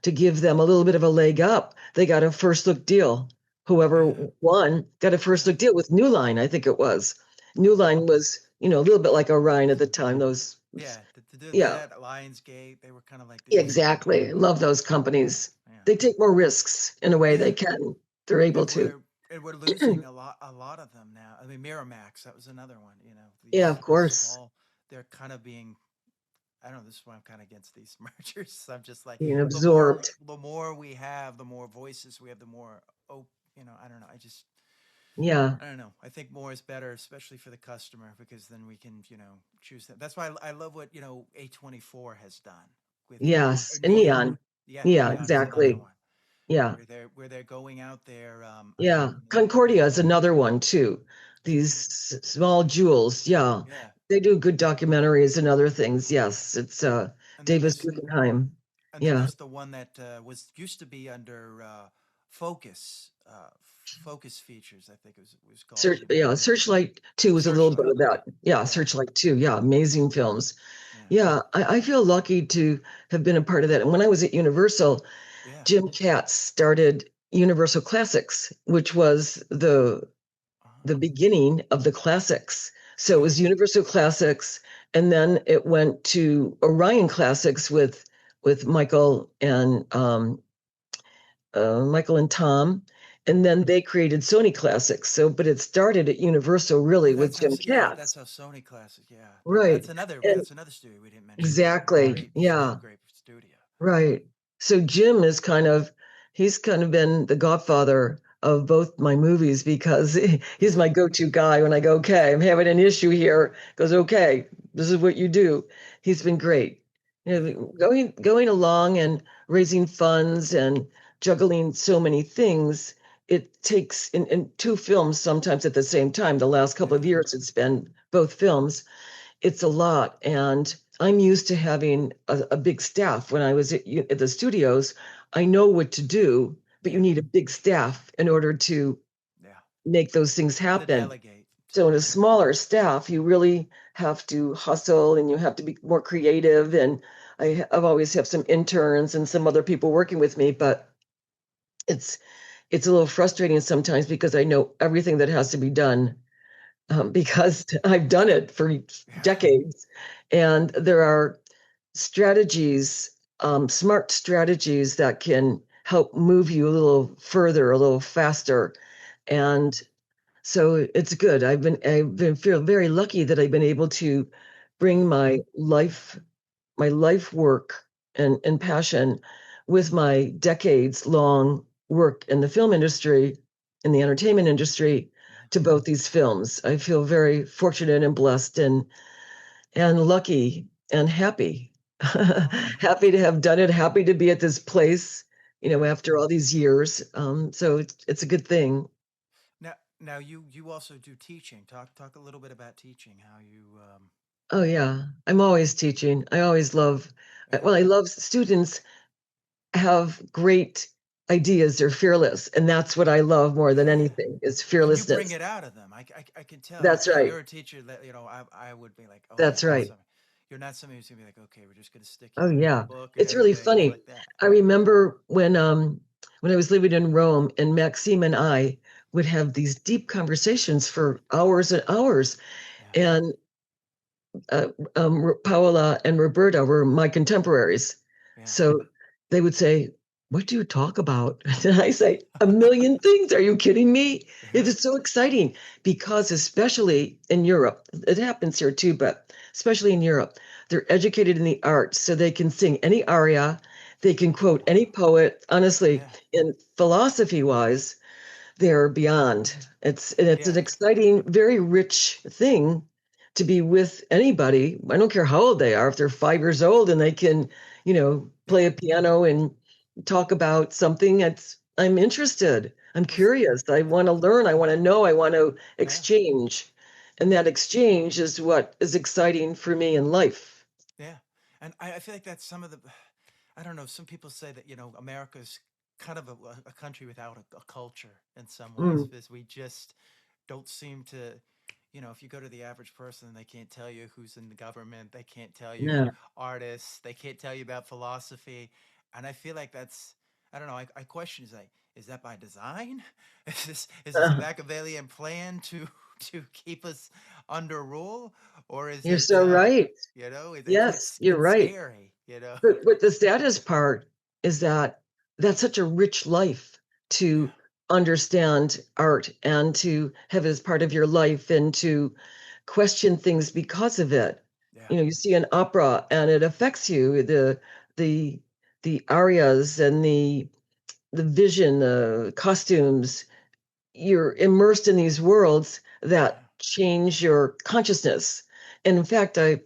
to give them a little bit of a leg up. They got a first look deal. Whoever Yeah, won got a first yeah. look deal with New Line, I think it was. New Wow. Line was, a little bit like Orion at the time. Those, Yeah, to do yeah, that, Lionsgate, they were kind of like these. exactly. I love those Yeah, companies. yeah, They take more risks in a way yeah. they can. They're able And to. we're losing a lot of them now. I mean, Miramax, that was another one. Yeah, These of course. small, they're kind of being. I don't know. This is why I'm kind of against these mergers. I'm just like, Being the more absorbed. the more we have, the more voices we have, the more. Oh, I don't know. Yeah. I don't know. I think more is better, especially for the customer, because then we can, choose that. That's why I love what A24 has done with Yes. And Neon. neon. Yeah, Yeah, Neon is another exactly. one Yeah. where they're going out there. Yeah. And Concordia is another one too. These Con- small jewels. Yeah. yeah, They do good documentaries and other things. Yes. It's and then Davis there's Guggenheim. and then Yeah. there's the one that was used to be under Focus Focus Features. I think it was called. Searchlight 2 was a little bit Searchlight. of that. Yeah, Yeah, Searchlight 2. Yeah, amazing films. yeah, Yeah, I feel lucky to have been a part of that. And when I was at Universal, yeah. Jim Katz started Universal Classics, which was the Oh, beginning of the classics. So it yeah. was Universal Classics, and then it went to Orion Classics with Michael and Tom, and Mm-hmm. then they created Sony Classics. So, but it started at Universal Oh, really with that's how. Jim Yeah, that's Katz, how Sony Classic. Yeah, right? that's another. And That's another studio we didn't mention. exactly, Great, still yeah. great studio. Right. So Jim he's kind of been the godfather of both my movies because he's Yeah, my go-to guy when I go, okay, I'm having an issue here. Goes, okay, this is what you do. He's been great. yeah, Going along and raising funds and juggling so many things. It takes in two films sometimes at the same time. The last couple of yeah, years, it's been both films. It's a lot. And I'm used to having a big staff. When I was at the studios, I know what to do, but you yeah, need a big staff in order to yeah. make those things To happen. delegate. So in a smaller staff, you really have to hustle and you have to be more creative. And I've always have some interns and some other people working with me, but it's a little frustrating sometimes because I know everything that has to be done, because I've done it for decades. And there are strategies, smart strategies that can help move you a little further, a little faster. And so it's good. I've been feel very lucky that I've been able to bring my life work and passion with my decades long work in the film industry, in the entertainment industry, to both these films. I feel very fortunate and blessed and lucky and happy. Happy to have done it, happy to be at this place, after all these years. So it's a good thing. Now you also do teaching. Talk a little bit about teaching. How you Oh yeah, I'm always teaching. I always love, well, I love students have great ideas. They're fearless, and that's what I love more than anything is and you bring fearlessness. it out of them. I can tell. That's right. You're a teacher that I would be like, oh That's yeah, right. you're not somebody who's gonna be like, okay, we're just gonna stick you Oh with yeah. a book and It's really everything. It's funny. like that. I remember when I was living in Rome, and Maxime and I would have these deep conversations for hours and hours. Yeah. And Paola and Roberta were my contemporaries. Yeah. So they would say, "What do you talk about?" And I say, "A million things. Are you kidding me?" It is so exciting because, especially in Europe, it happens here too, but especially in Europe, they're educated in the arts, so they can sing any aria, they can quote any poet. Honestly, in philosophy-wise, they're beyond. It's an exciting, very rich thing to be with anybody. I don't care how old they are. If they're 5 years old and they can, play a piano and talk about something, I'm interested. I'm curious. I want to learn. I want to know. I want to exchange. And that exchange is what is exciting for me in life. Yeah. And I feel like that's some of the, I don't know, some people say that, America's kind of a country without a culture in some ways, because we just don't seem to, if you go to the average person, they can't tell you who's in the government. They can't tell you Yeah. artists. They can't tell you about philosophy. And I feel like that's, I don't know, I question, is that by design? Is this a Machiavellian plan to keep us under rule? Or is You're it, so right. Yes, you're it's right. scary, But the saddest part is that that's such a rich life to understand art and to have it as part of your life and to question things because of it. Yeah. You see an opera and it affects you, the the arias and the vision, the costumes. You're immersed in these worlds that change your consciousness. And in fact, I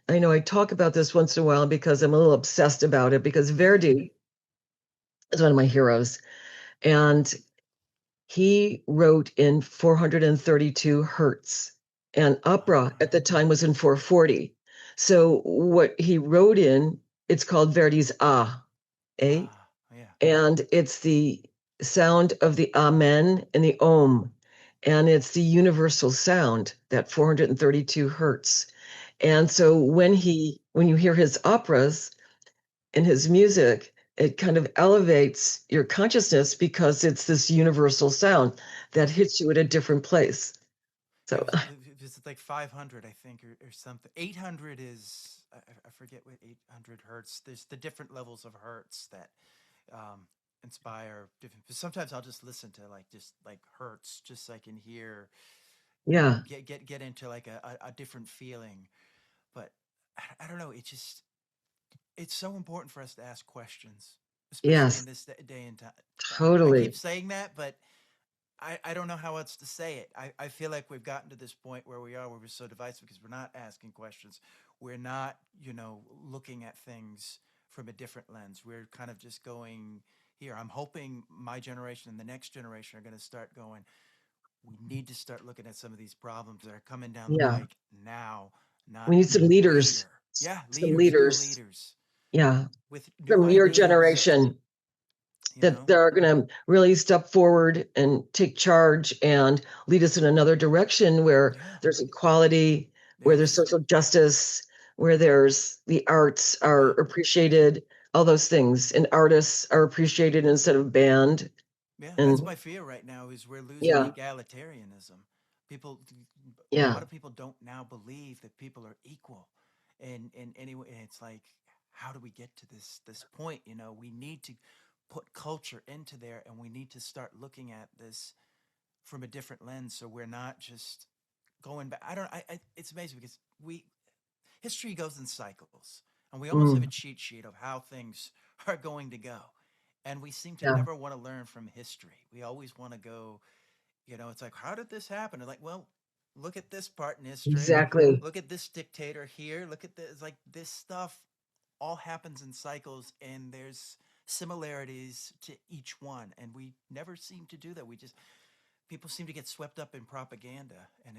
know I talk about this once in a while because I'm a little obsessed about it, because Verde is one of my heroes. And he wrote in 432 hertz, and opera at the time was in 440. So what he wrote in, it's called Verdi's A, and it's the sound of the Amen and the Om. And it's the universal sound, that 432 hertz. And so when you hear his operas and his music, it kind of elevates your consciousness because it's this universal sound that hits you at a different place. So it's like 500, I think, or something. 800 is, I forget what 800 hertz. There's the different levels of hertz that inspire different. Sometimes I'll just listen to just like hertz, just so I can hear, yeah, get into like a different feeling. But I don't know. It's so important for us to ask questions, especially in this day and time. I totally. keep saying that, but I don't know how else to say it. I feel like we've gotten to this point where we're so divisive because we're not asking questions. We're not, looking at things from a different lens. We're kind of just going here. I'm hoping my generation and the next generation are going to start going, we need to start looking at some of these problems that are coming down the Yeah. pike now, not We need some leaders. later. Yeah, Some leaders, new leaders. leaders. Yeah. With new From your ideas. generation. you that know? are going to really step forward and take charge and lead us in another direction where Yeah. there's equality, where there's Yes. social justice, where there's the arts are appreciated, all those things, and artists are appreciated instead of banned. Yeah, that's And my fear right now is we're losing yeah, egalitarianism. People, a yeah, lot of people don't now believe that people are equal. And anyway, it's like, how do we get to this point? You know, we need to put culture into there, and we need to start looking at this from a different lens, so we're not just going back. I don't. It's amazing because we history goes in cycles, and we almost have a mm, cheat sheet of how things are going to go. And we seem to yeah, never want to learn from history. We always want to go, it's like, how did this happen? And like, well, look at this part in history. exactly, Look at this dictator here. Look at this. Like, this stuff all happens in cycles, and there's similarities to each one. And we never seem to do that. People seem to get swept up in propaganda. And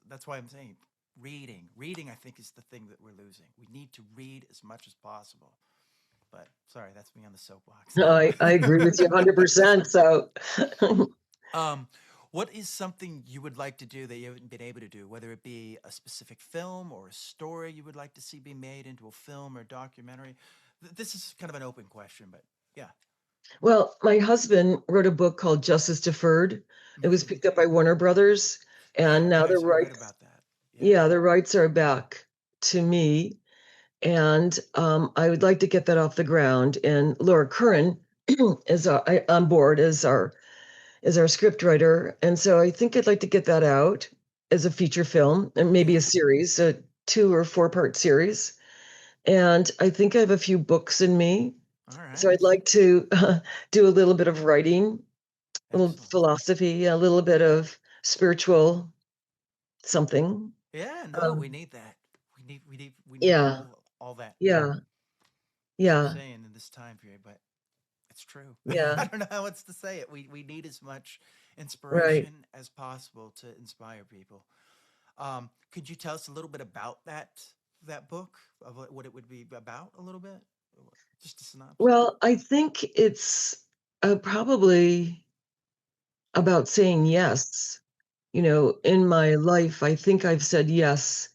that's why I'm saying reading, I think, is the thing that we're losing. We need to read as much as possible. But sorry, that's me on the soapbox. no, I agree with you 100%. So um, what is something you would like to do that you haven't been able to do, whether it be a specific film or a story you would like to see be made into a film or documentary? This is kind of an open question, but yeah. well, my husband wrote a book called Justice Deferred. It was Mm. picked up by Warner Brothers, and now the Yes, I read rights, about that. Yeah. yeah, the rights are back to me. And I would like to get that off the ground. And Laura Curran is on board as our script writer, and so I think I'd like to get that out as a feature film and maybe Yeah. a series, a 2 or 4 part series. And I think I have a few books in me, All so right. I'd like to do a little bit of writing, a little Excellent. philosophy, a little bit of spiritual something. Yeah, no, we Um, need that. We need yeah, all that, yeah, as you're yeah, saying, in this time period, but it's true. yeah, I don't know how else to say it. We need as much right. inspiration as possible to inspire people. Could you tell us a little bit about that book, of what it would be about, a little bit, just a synopsis? Well, I think it's probably about saying yes. In my life, I think I've said yes.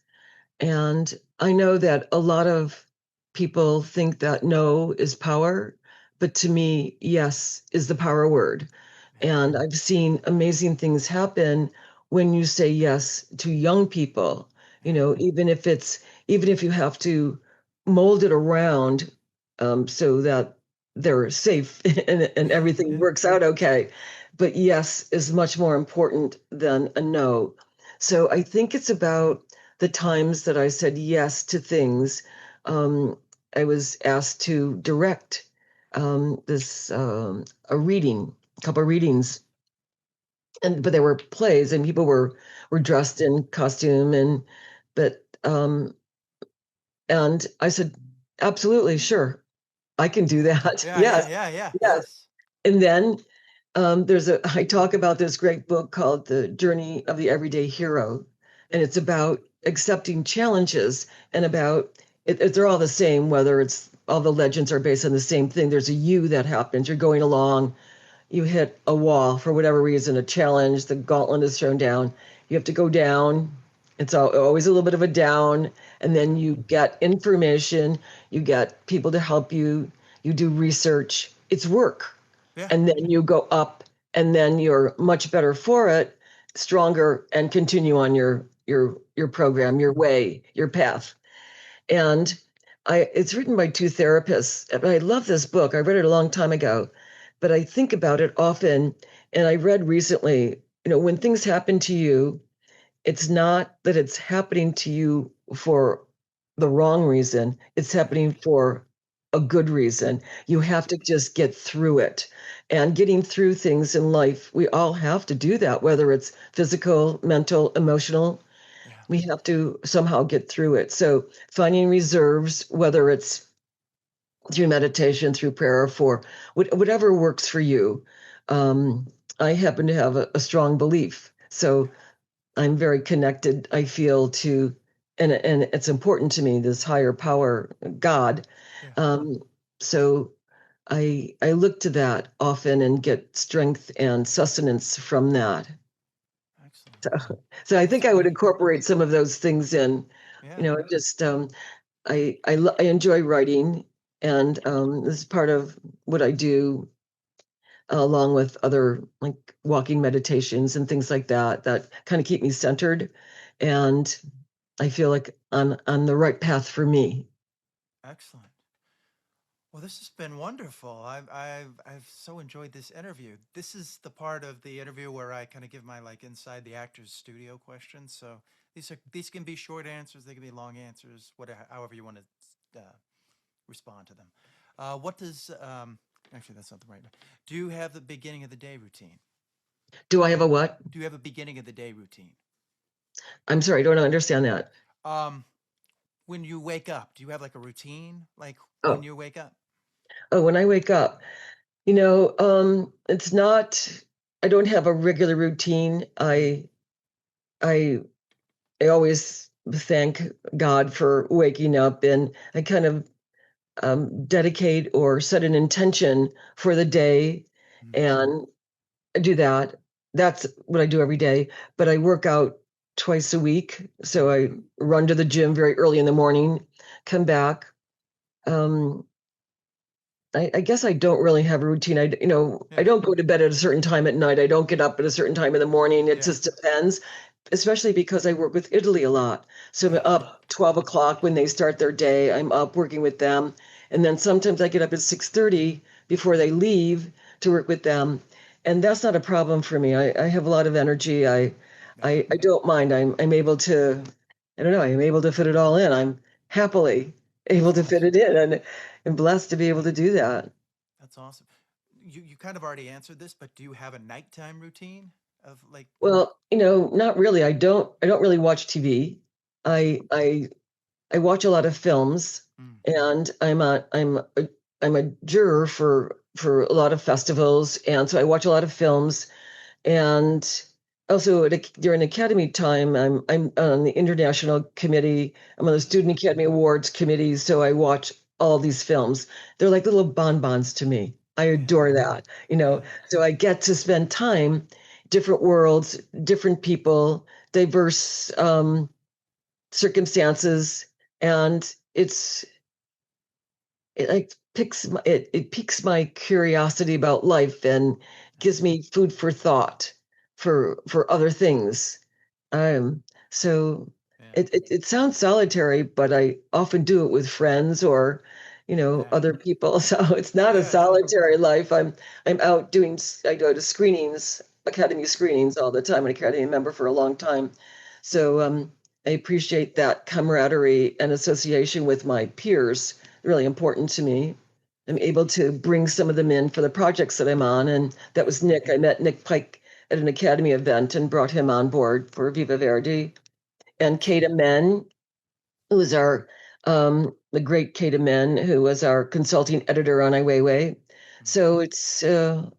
And I know that a lot of people think that no is power, but to me, yes is the power word. Yeah, And I've seen amazing things happen when you say yes to young people, yeah, even if you have to mold it around so that they're safe and yeah, everything yeah, works out okay. But yes is much more important than a no. So I think it's about the times that I said yes to things. I was asked to direct this a couple of readings, but they were plays, and people were dressed in costume, but and I said, absolutely, sure, I can do yeah, that. yeah, Yes, yeah, yeah, yeah. yes. Yes. And then I talk about this great book called The Journey of the Everyday Hero, and it's about accepting challenges and they're all the same, whether it's all the legends are based on the same thing. There's a you that happens. You're going along, you hit a wall for whatever reason, a challenge, the gauntlet is thrown down. You have to go down. It's always a little bit of a down, and then you get information, you get people to help you, you do research. It's work. Yeah, And then you go up, and then you're much better for it, stronger, and continue on your program, your way, your path. And it's written by 2 therapists. And I love this book. I read it a long time ago, but I think about it often. And I read recently, when things happen to you, it's not that it's happening to you for the wrong reason, it's yeah, happening for a good reason. You yeah, have to just get through it. And getting through things in life, we all have to do that, whether it's physical, mental, emotional. yeah, We have to somehow get through it. So finding reserves, whether it's through meditation, through prayer, for whatever works for you. Um, I happen to have a strong belief. So I'm very connected, I feel, and it's important to me, this higher power, God. yeah. Um, so I look to that often and get strength and sustenance from that. Excellent. So I think I would incorporate some of those things in. Yeah. Just I enjoy writing, and this is part of what I do, along with other like walking meditations and things like that kind of keep me centered, and I feel like I'm on the right path for me. Excellent. Well, this has been wonderful. I've so enjoyed this interview. This is the part of the interview where I kind of give my like inside the actor's studio questions. So these can be short answers, they can be long answers, whatever, however you want to respond to them. What does actually that's not the right. Do you have the beginning of the day routine? Do I have a what? Do you have a beginning of the day routine? I'm sorry, I don't understand that. When you wake up, do you have like a routine? Like Oh. when you wake up? Oh, when I wake up, it's not, I don't have a regular routine. I always thank God for waking up, and I kind of dedicate or set an intention for the day, and I do that. That's what I do every day. But I work out twice a week. So I run to the gym very early in the morning, come back. I guess I don't really have a routine. I don't go to bed at a certain time at night. I don't get up at a certain time in the morning. It just depends, especially because I work with Italy a lot. So I'm up 12 o'clock when they start their day. I'm up working with them. And then sometimes I get up at 6:30 before they leave to work with them. And that's not a problem for me. I have a lot of energy. I don't mind. I'm able to, I don't know, I'm able to fit it all in. I'm happily able to fit it in, and I'm blessed to be able to do that. That's awesome. You kind of already answered this, but do you have a nighttime routine of like? Well, not really. I don't really watch TV. I watch a lot of films, and I'm a juror for a lot of festivals, and so I watch a lot of films. And also during Academy time, I'm on the international committee. I'm on the Student Academy Awards committee, so I watch all these films. They're like little bonbons to me. I adore that, So I get to spend time, different worlds, different people, diverse circumstances, and it piques my curiosity about life and gives me food for thought for other things. So it sounds solitary, but I often do it with friends or other people. So it's not a solitary life. I'm out doing. I go to screenings, Academy screenings all the time. I'm an Academy member for a long time, so I appreciate that camaraderie and association with my peers. Really important to me. I'm able to bring some of them in for the projects that I'm on. And that was Nick. I met Nick Pike at an Academy event and brought him on board for Viva Verde. And Kata Men, who was the great Kata Men, who was our consulting editor on Weiwei. So it's a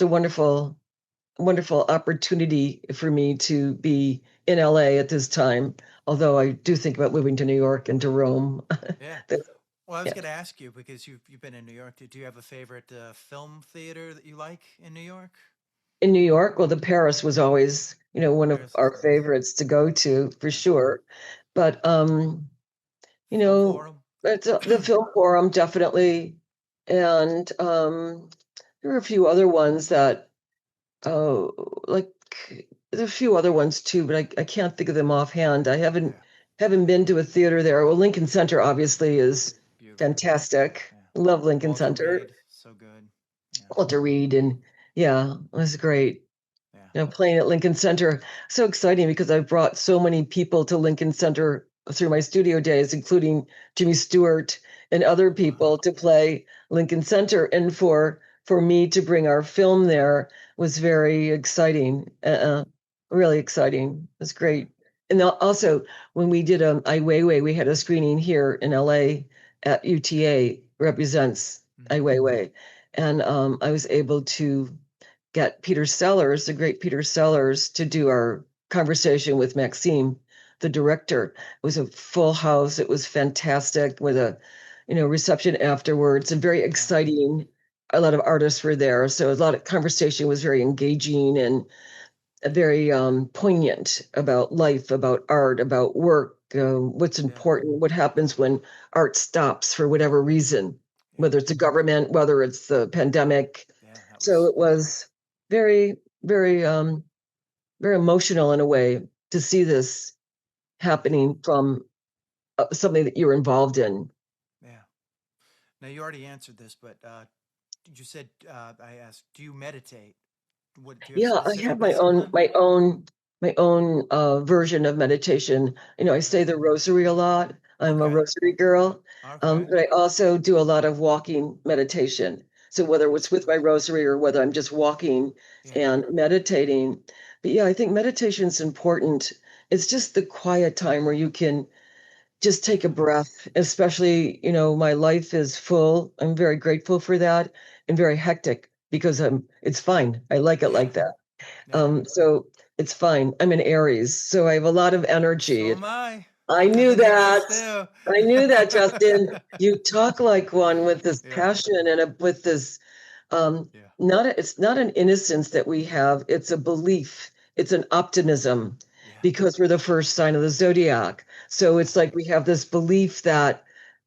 wonderful, wonderful opportunity for me to be in LA at this time. Although I do think about moving to New York and to Rome. Yeah. Well, I was going to ask you, because you've been in New York. Do you have a favorite film theater that you like in New York? In New York, well, the Paris was always, one of our favorites to go to for sure. But it's the Film Forum definitely, and there are a few other ones that, like there are a few other ones too, but I can't think of them offhand. I haven't been to a theater there. Well, Lincoln Center obviously is fantastic. Love Lincoln Walter Center. Reed, so good. Walter Reed, and it was great. Playing at Lincoln Center, so exciting because I've brought so many people to Lincoln Center through my studio days, including Jimmy Stewart and other people to play Lincoln Center, and for me to bring our film there was very exciting. Really exciting. It was great. And also, when we did Ai Weiwei, we had a screening here in LA at UTA, represents Ai Weiwei, and I was able to get Peter Sellers, the great Peter Sellers, to do our conversation with Maxime, the director. It was a full house. It was fantastic with a reception afterwards, and very exciting. A lot of artists were there, so a lot of conversation was very engaging and very poignant about life, about art, about work, what's important, what happens when art stops for whatever reason, whether it's the government, whether it's the pandemic. So it was very, very, very emotional in a way to see this happening from something that you're involved in. Yeah. Now you already answered this, but you said I asked, do you meditate? What do you have Yeah, I specific have discipline? my own version of meditation. I say the rosary a lot. I'm a rosary girl, but I also do a lot of walking meditation. So whether it's with my rosary or whether I'm just walking and meditating. But yeah, I think meditation is important. It's just the quiet time where you can just take a breath, especially, my life is full. I'm very grateful for that and very hectic because it's fine. I like it like that. So it's fine. I'm an Aries, so I have a lot of energy. So am I. I I'm knew an Aries that. too. I knew that, Justin. You talk like one with this passion and with this it's not an innocence that we have, it's a belief, it's an optimism because we're the first sign of the zodiac. So it's like we have this belief that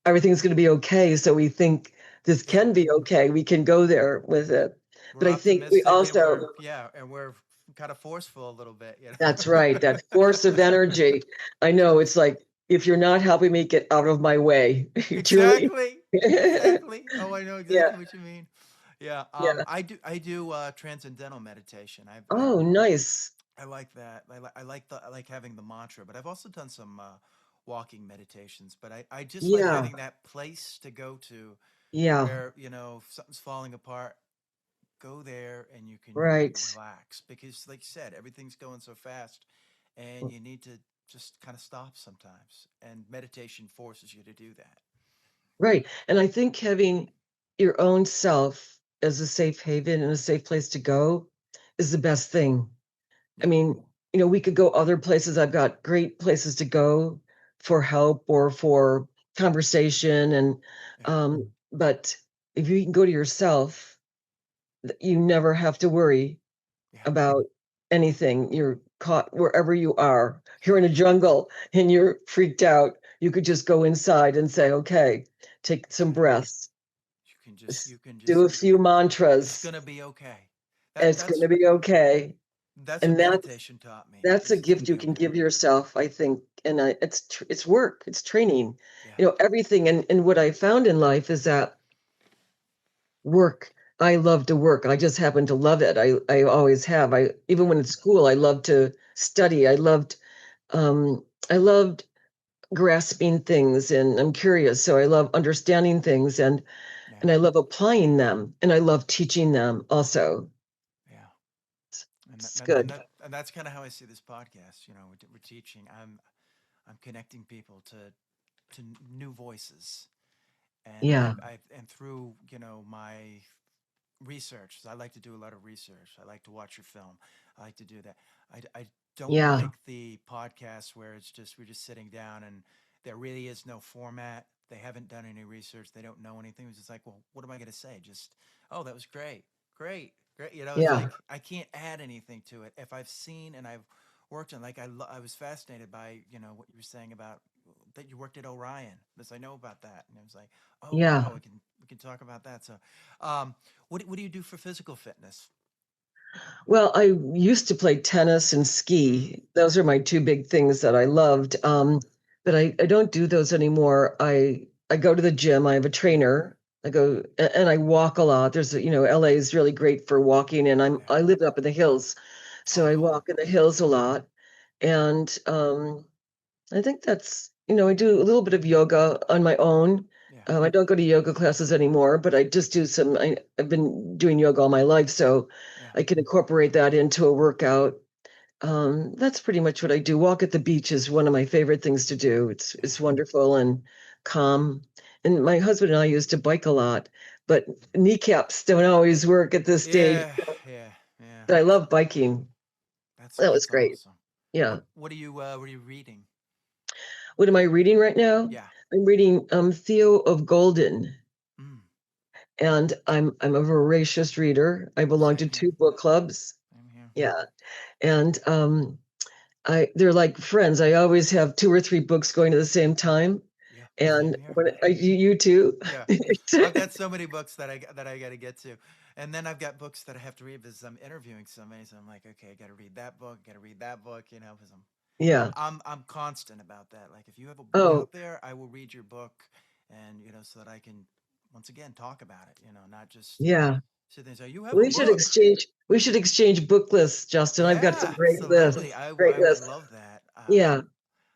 everything's going to be okay. So we think this can be okay. We can go there with it. We're But I think we also, and we're kind of forceful a little bit. That's right, that force of energy. I know it's like, if you're not helping me, get out of my way. Exactly. Exactly. Oh, I know exactly what you mean. Yeah. I do transcendental meditation. Nice. I like that. I like having the mantra, but I've also done some walking meditations. But I just like having that place to go to where, if something's falling apart, go there and you can relax. Because like you said, everything's going so fast and you need to just kind of stop sometimes. And meditation forces you to do that. Right. And I think having your own self as a safe haven and a safe place to go is the best thing. I mean, we could go other places. I've got great places to go for help or for conversation. But if you can go to yourself, you never have to worry about anything. You're caught wherever you are. You're in a jungle and you're freaked out. You could just go inside and say, okay, take some breaths. You can just do a few mantras. It's gonna be okay. It's gonna be okay. That's what meditation taught me. That's a gift you can give yourself, I think. And it's work, it's training. Everything. And what I found in life is that work. I love to work. I just happen to love it. I always have. Even when in school, I loved to study. I loved grasping things, and I'm curious. So I love understanding things, and I love applying them, and I love teaching them also. Yeah, it's good. And that's kind of how I see this podcast. We're teaching. I'm connecting people to new voices. And and through my research, I like to do a lot of research. I like to watch your film. I like to do that. I don't like the podcast where we're just sitting down and there really is no format. They haven't done any research. They don't know anything. It's just like, well, what am I going to say? Just, oh, that was great. It's like I can't add anything to it. If I've seen and I've worked on, like I was fascinated by what you were saying about that you worked at Orion, because I know about that, and I was like, oh wow, we can talk about that. So, what do you do for physical fitness? Well, I used to play tennis and ski. Those are my two big things that I loved. But I don't do those anymore. I go to the gym. I have a trainer. I go and I walk a lot. There's LA is really great for walking, and I live up in the hills, so I walk in the hills a lot. And I think that's I do a little bit of yoga on my own. I don't go to yoga classes anymore, but I just do some. I've been doing yoga all my life, so I can incorporate that into a workout. That's pretty much what I do. Walk at the beach is one of my favorite things to do. It's wonderful and calm. And my husband and I used to bike a lot, but kneecaps don't always work at this stage. Yeah. But I love biking. That was great. Awesome. Yeah. What are you reading? What am I reading right now? Yeah. I'm reading Theo of Golden, Mm, and I'm a voracious reader. I belong to same here. 2 book clubs. Same here. Yeah. And they're like friends. I always have 2 or 3 books going at the same time. Yeah, And same here. when you too. Yeah, I've got so many books that I got to get to, and then I've got books that I have to read because I'm interviewing somebody. So I'm like, okay, I got to read that book, got to read that book, you know, because Yeah. I'm constant about that. Like, if you have a book Oh, out there, I will read your book, and you know, so that I can once again talk about it. You know, not just yeah. sit there and say you have a book. We should exchange book lists, Justin. I've got some Yeah, great absolutely. lists. Great I would lists. love that. Yeah.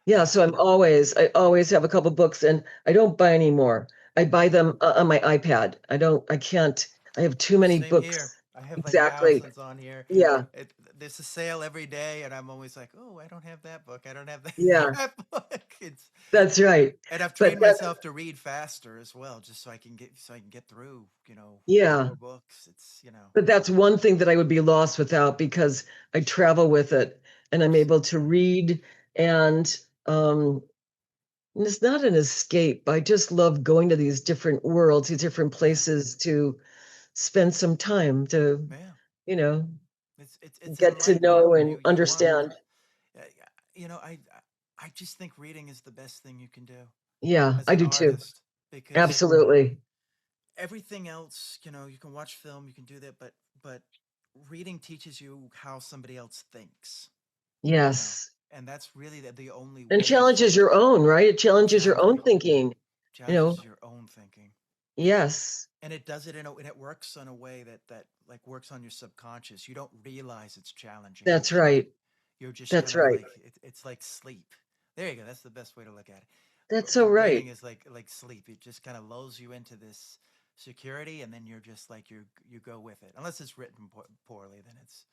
Yeah, Yeah, so I always have a couple books, and I don't buy anymore. I buy them on my iPad. I can't, I have too many same here. books. I have like Exactly. thousands on here. Yeah. There's a sale every day, and I'm always like, oh, I don't have that book. I don't have that, Yeah, that book. It's that's right. and I've But trained that, myself to read faster as well, just so I can get through, you know, yeah, more books. It's you know, but that's one thing that I would be lost without because I travel with it and I'm able to read and and it's not an escape. I just love going to these different worlds, these different yeah, places to spend some time to, yeah. you know, It's get to enlightening know when and you want. understand. Uh, you know, I just think reading is the best thing you can do Yeah, as I an do too. artist because Absolutely. everything else, you know, you can watch film, you can do that, but reading teaches you how somebody else thinks, you know, Yes. and that's really the only And way challenges your own, right? It challenges your exactly own thinking, you know. challenges your own thinking. Yes. And it does it and it works in a way that like works on your subconscious. You don't realize it's challenging your That's right. thinking. You're just That's kind of right. like it's like sleep. There you go. That's the best way to look at it. That's so right. Reading is like sleep. It just kind of lulls you into this security, and then you're just like you go with it. Unless it's written poorly, then it's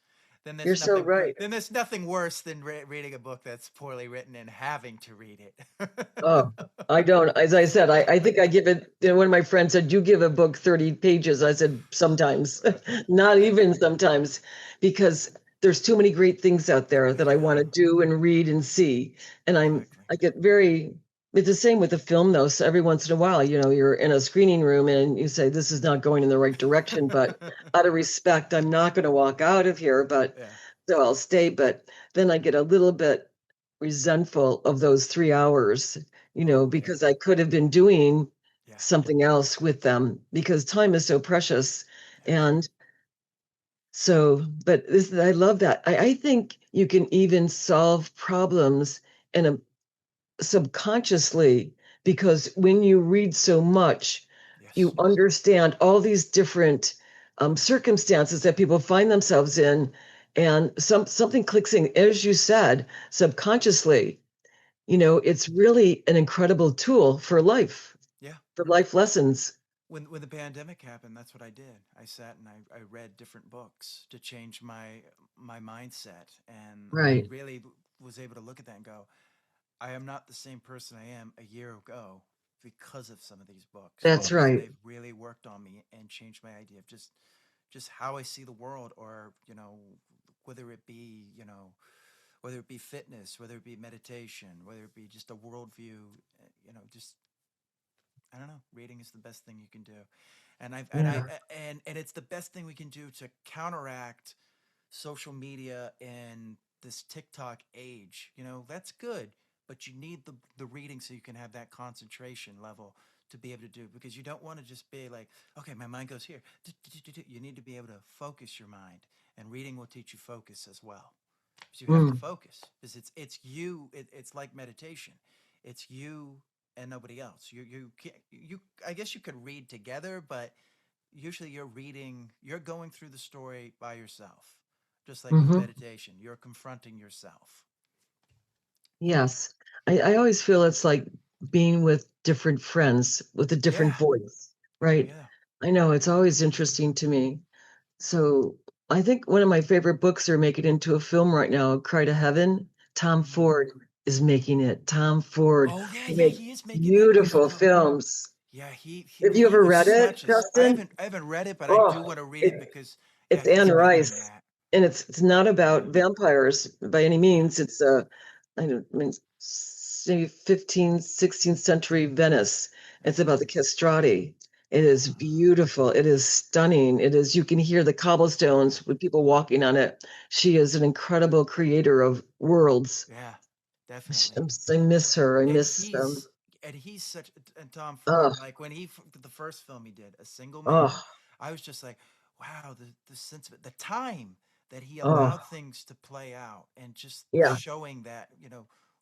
You're so right. then there's nothing worse than reading a book that's poorly written and having to read it. Oh, I don't. As I said, I think I give it, one of my friends said, you give a book 30 pages. I said, sometimes, not even sometimes, because there's too many great things out there that I want to Yeah, do and read and see. And exactly. I get very, it's the same with the film though. So every once in a while, you're in a screening room and you say, this is not going in the right direction, but out of respect, I'm not going to walk out of here, but Yeah, so I'll stay. But then I get a little bit resentful of those 3 hours, well, because I could have been doing yeah, something else with them because time is so precious. yeah, And so, but I love that. I think you can even solve problems in a subconsciously because when you read so much, you yes, understand all these different circumstances that people find themselves in, and something clicks in, as you said, subconsciously. yeah, It's really an incredible tool yeah. for life lessons. When the pandemic happened, that's what I did. I sat and I read different books to change my mindset, and I Right. really was able to look at that and go, I am not the same person I am a year ago because of some of these books, That's because right. they've really worked on me and changed my idea of just how I see the world, or you know, whether it be you know, whether it be fitness, whether it be meditation, whether it be just a worldview, you know, just I don't know. Reading is the best thing you can do, and Yeah. and it's the best thing we can do to counteract social media and this TikTok age. You know, that's good, but you need the reading so you can have that concentration level to be able to do, because you don't want to just be like, okay, my mind goes here. You need to be able to focus your mind, and reading will teach you focus as well. So you have to Mm. focus because it's you. It's like meditation. It's you and nobody else. You can't you. I guess you could read together, but usually you're reading. You're going through the story by yourself, just like with Hmm. meditation. You're confronting yourself. Yes. I always feel it's like being with different friends with a Yeah. different voice, Oh right? yeah. I know it's always interesting to me. So I think one of my favorite books are making into a film right now, Cry to Heaven. Tom Mm. Ford is making it. Tom Ford Oh yeah, who yeah. makes He is making it. I beautiful forgot. films. Yeah, Have you he ever was read it, snatches. Justin? I haven't read it, but I do Oh, want to read it it, because yeah, it's he's Anne making Rice, that. and it's not Yeah, about vampires by any yeah. means. It's I don't I mean say 15th, 16th century Venice. It's about the castrati. It is beautiful. It is stunning. It is, you can hear the cobblestones with people walking on it. She is an incredible creator of worlds. Yeah, definitely. I miss her. I And miss he's such, and Tom oh, Ford, like when the first film he did, A Single Man, oh, I was just like, wow, the sense of it, the time that he oh, allowed things to play out, and just yeah, showing that,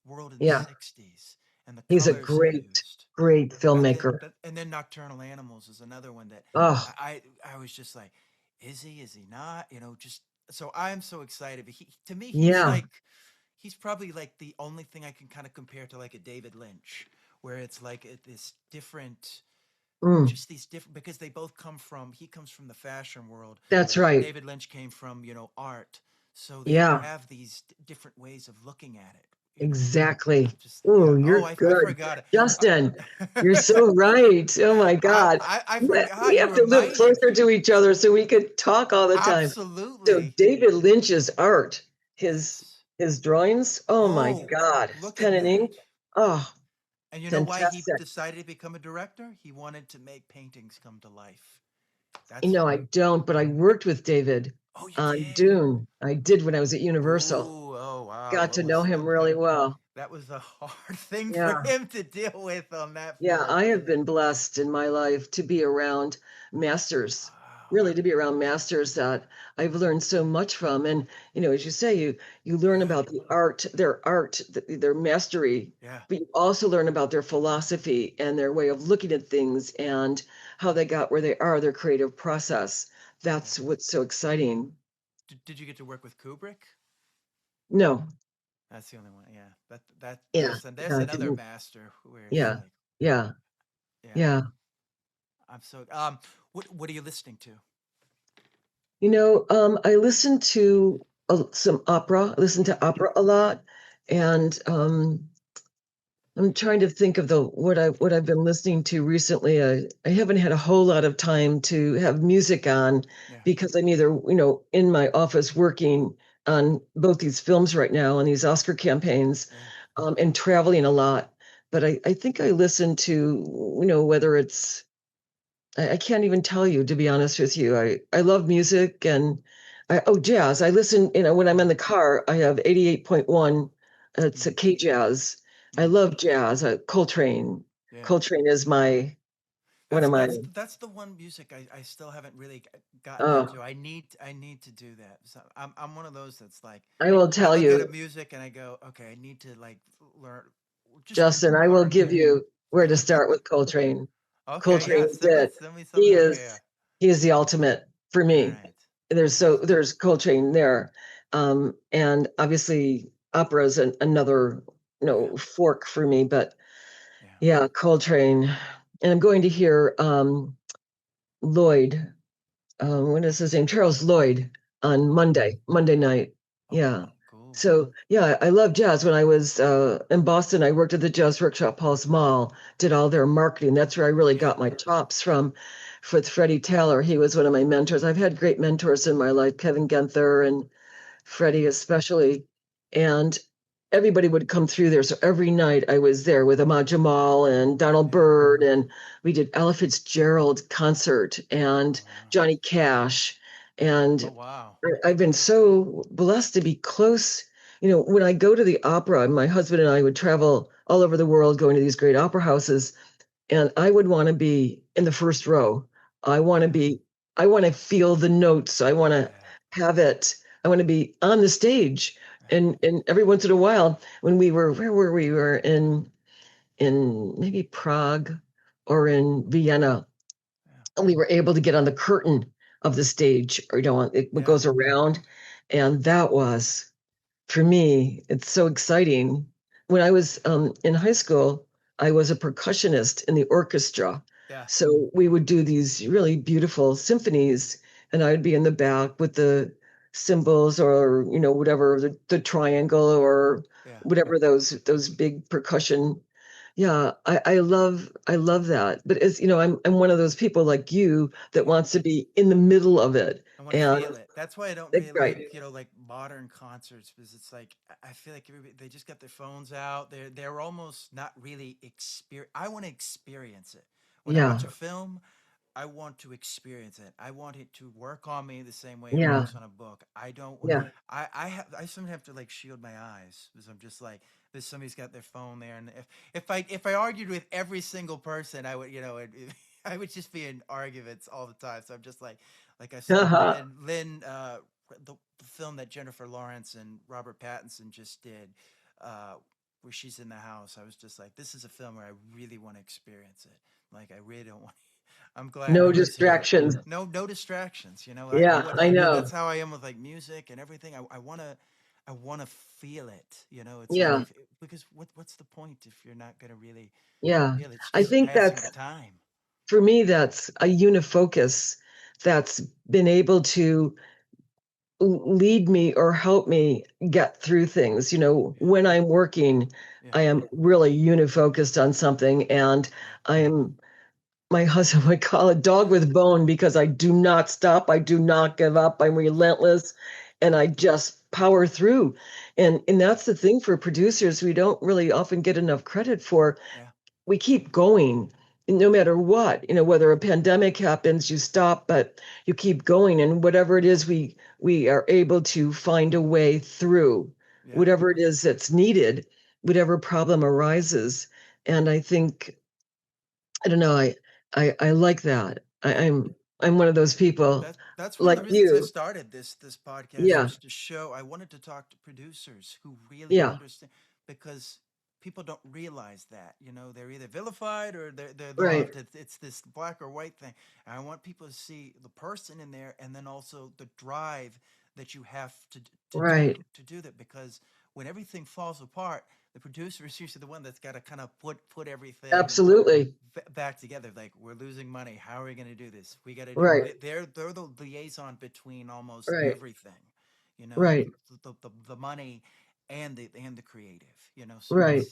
world in the yeah. 60s and the He's a colors he great, used. great And then, filmmaker. and then Nocturnal Animals is another one that Oh, I was just like, is he not? Just so I'm so excited. But to me, yeah. he's probably like the only thing I can kind of compare to like a David Lynch, where it's like this different, Mm, just these different, because they both he comes from the fashion world. that's right. David Lynch came from, art. So they Yeah, have these different ways of looking at it. exactly. I'm just, Oh, yeah. Oh, you're I good. forgot it. Justin, you're so right. Oh my God. I We forgot. You have to live reminded closer me. to each other so we could talk all the time. So Absolutely. David Lynch's art, his Yes. his drawings, oh my Oh, God, his look pen at and ink. that. Oh, And you know why he fantastic. decided to become a director? He wanted to make paintings come to life. You That's know, I don't, but I worked with David Oh, you on did. Dune. I did when I was at Universal. Ooh, oh wow. Got What to know was him really well. that was a hard thing for Yeah. him to deal with on that Yeah, film. I have been blessed in my life to be around masters, Wow. really to be around masters that I've learned so much from. And as you say, you learn Yeah. about their art, their mastery, Yeah. but you also learn about their philosophy and their way of looking at things and how they got where they are, their creative process. Yeah. That's what's so exciting. Did you get to work with Kubrick? No, That's the only one. Yeah. yeah, There's yeah, I another didn't. master where it's Yeah, like, yeah, yeah. yeah. I'm so what are you listening to? I listen to some opera. I listen to opera a lot, and I'm trying to think of what I've been listening to recently. I haven't had a whole lot of time to have music on Yeah. because I'm either in my office working on both these films right now and these Oscar campaigns, Yeah. and traveling a lot. But I think I listen to whether it's I can't even tell you, to be honest with you. I love music and jazz. I listen, when I'm in the car, I have 88.1. It's a Mm. K jazz. I Mm. love jazz. Coltrane. Yeah. Coltrane is one That's of my, that's that's the one music I still haven't really gotten oh, into. I need to do that. So I'm one of those that's like I will I tell look at a you, music and I go, okay, I need to like learn, just Justin, I will learn give that. you where to start with Coltrane. Okay, Coltrane yeah, is it. send me some. He Okay, yeah. is, he is the ultimate for All me. right. Awesome. There's Coltrane there. And obviously opera is another, Yeah. fork for me, but Yeah. yeah, Coltrane. And I'm going to hear Lloyd, what is his name? Charles Lloyd on Oh. Monday night. Oh Yeah. wow. Cool. So yeah, I love jazz. When I was in Boston, I worked at the Jazz Workshop Halls Mall, did all their marketing. That's where I really Yeah. got my chops from with Freddie Taylor. He was one of my mentors. I've had great mentors in my life, Kevin Genther and Freddie especially. And everybody would come through there. So every night I was there with Ahmad Jamal and Donald Yeah. Byrd, and we did Ella Fitzgerald concert and Oh wow. Johnny Cash. Oh And wow. I've been so blessed to be close. When I go to the opera, my husband and I would travel all over the world going to these great opera houses, and I would want to be in the first row. I want to Yeah. be, I want to feel the notes. I want to Yeah. have it. I want to be on the stage. Yeah. And every once in a while, when where were we? We were in maybe Prague or in Vienna, Yeah. and we were able to get on the curtain of the stage, or it Yeah. goes around, and that was for me, it's so exciting. When I was in high school, I was a percussionist in the orchestra. Yeah. So we would do these really beautiful symphonies, and I would be in the back with the cymbals or, whatever, the triangle or Yeah. whatever those big percussion. Yeah, I love that. But I'm one of those people like you that Yeah. wants to be in the middle of it I want to And feel it. That's why I don't really right. like, like modern concerts, because it's like I feel like everybody, they just got their phones out. They're almost not really experience. I want to experience it. When I Yeah. watch a film, I want to experience it. I want it to work on me the same way it Yeah. works on a book. I don't. Yeah. I sometimes have to like shield my eyes because I'm just like, there's somebody's got their phone there, and if I argued with every single person, I would, I would just be in arguments all the time. So I'm just like I saw Uh-huh. Lynn, the film that Jennifer Lawrence and Robert Pattinson just did, where she's in the house. I was just like, this is a film where I really want to experience it. Like I really don't want. I'm glad No I was here. distractions. No distractions. Yeah, I know. That's how I am with like music and everything. I wanna feel it. It's like Yeah. because what's the point if you're not gonna really Yeah. feel it? It's I just think passing the that's, time. for me, that's a unifocus that's been able to lead me or help me get through things. Yeah, When I'm working, yeah, I am really unifocused on something, and yeah, I am, my husband would call it dog with bone, because I do not stop. I do not give up. I'm relentless, and I just power through. And that's the thing for producers, we don't really often get enough credit for. yeah, We keep going no matter what. Whether a pandemic happens, you stop, but you keep going, and whatever it is, we are able to find a way through yeah. whatever it is that's needed, whatever problem arises. And I think, I don't know, I like that. Well, I'm one of those people that's one of like the reasons I you. started this podcast, Yeah. was to show. I wanted to talk to producers who really Yeah. understand, because people don't realize that. They're either vilified or they're Right. loved. It's this black or white thing. And I want people to see the person in there, and then also the drive that you have to Right. do that, because when everything falls apart, the producer is usually the one that's got to kind of put everything Absolutely. back together. Like, we're losing money, how are we going to do this? We got to do. Right. They're the liaison between almost Right. everything, Right. the money and the creative, so Right.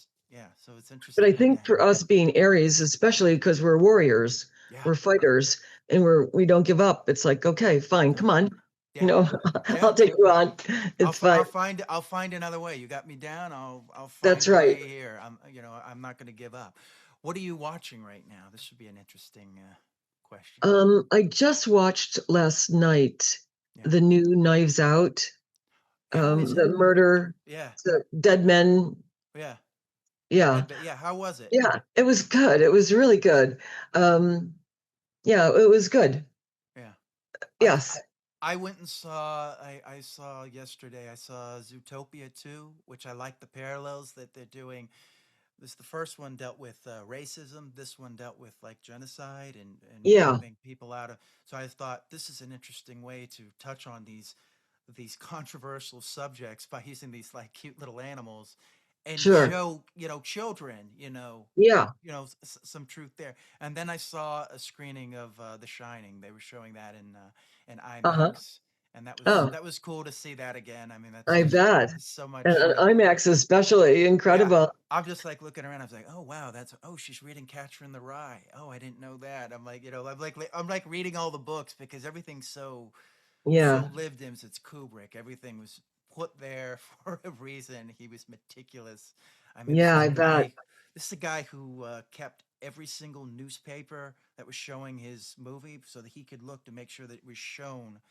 so it's But I interesting. think for us being Aries, especially because we're warriors, Yeah, we're fighters, and we don't give up. It's like, okay, fine, come on. yeah, You know, yeah. I'll take you on. It's fine. I'll find another way. You got me down, I'll find That's a way right. here. I'm not going to give up. What are you watching right now? This should be an interesting question. I just watched last night Yeah, the new Knives Out, yeah. Is it? the murder, Yeah, the dead men. yeah. Yeah. Dead, but yeah. How was it? Yeah. It was good. It was really good. Um, yeah, it was good. Yeah. I Yes. I went and saw. I saw yesterday. I saw Zootopia 2, which I like the parallels that they're doing. The first one dealt with racism. This one dealt with like genocide and Yeah. wiping people out of. So I thought this is an interesting way to touch on these controversial subjects by using these like cute little animals, and Sure. show children Yeah. some truth there. And then I saw a screening of The Shining. They were showing that in Uh-huh. IMAX, and that was Oh, that was cool to see that again. I mean, that's I just bet. so And much. IMAX especially Yeah, incredible. I'm just like looking around. I was like, oh wow, she's reading Catcher in the Rye. Oh, I didn't know that. I'm like, I'm like reading all the books, because everything's so Yeah. lived in. It's Kubrick. Everything was put there for a reason. He was meticulous. I mean, Yeah, I bet. this is a guy who kept every single newspaper that was showing his movie, so that he could look to make sure that it was shown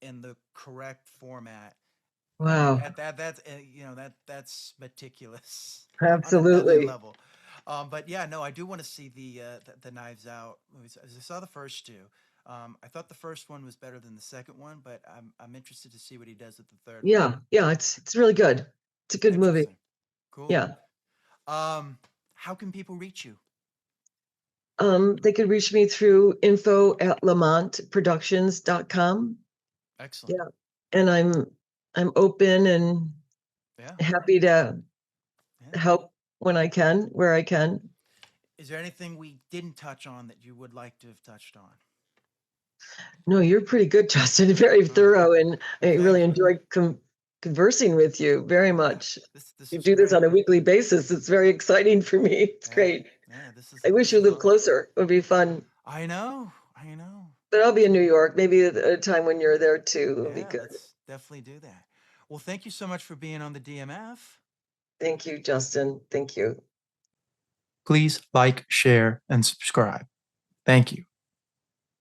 in the correct format. I mean, Wow. that's meticulous on another Absolutely. level. But yeah, no, I do want to see the Knives Out movies. As I saw the first two. I thought the first one was better than the second one, but I'm interested to see what he does with the third one. Yeah. Yeah, it's really good. It's a good movie. Interesting. Cool. Yeah. How can people reach you? They could reach me through info@lamontproductions.com. Excellent. Yeah. And I'm open and Yeah. happy to Yeah. help when I can, where I can. Is there anything we didn't touch on that you would like to have touched on? No, you're pretty good, Justin. Very thorough, and Well, I really thank you. enjoyed conversing with you very Yeah. much. This You was do this great. on a weekly basis. It's very exciting for me. It's Yeah. great. Yeah. I wish This you is lived awesome. closer. It would be fun. I know. I know. But I'll be in New York, maybe at a time when you're there too. It'll be Yeah, good. let's definitely do that. Well, thank you so much for being on the DMF. Thank you, Justin. Thank you. Please like, share, and subscribe. Thank you.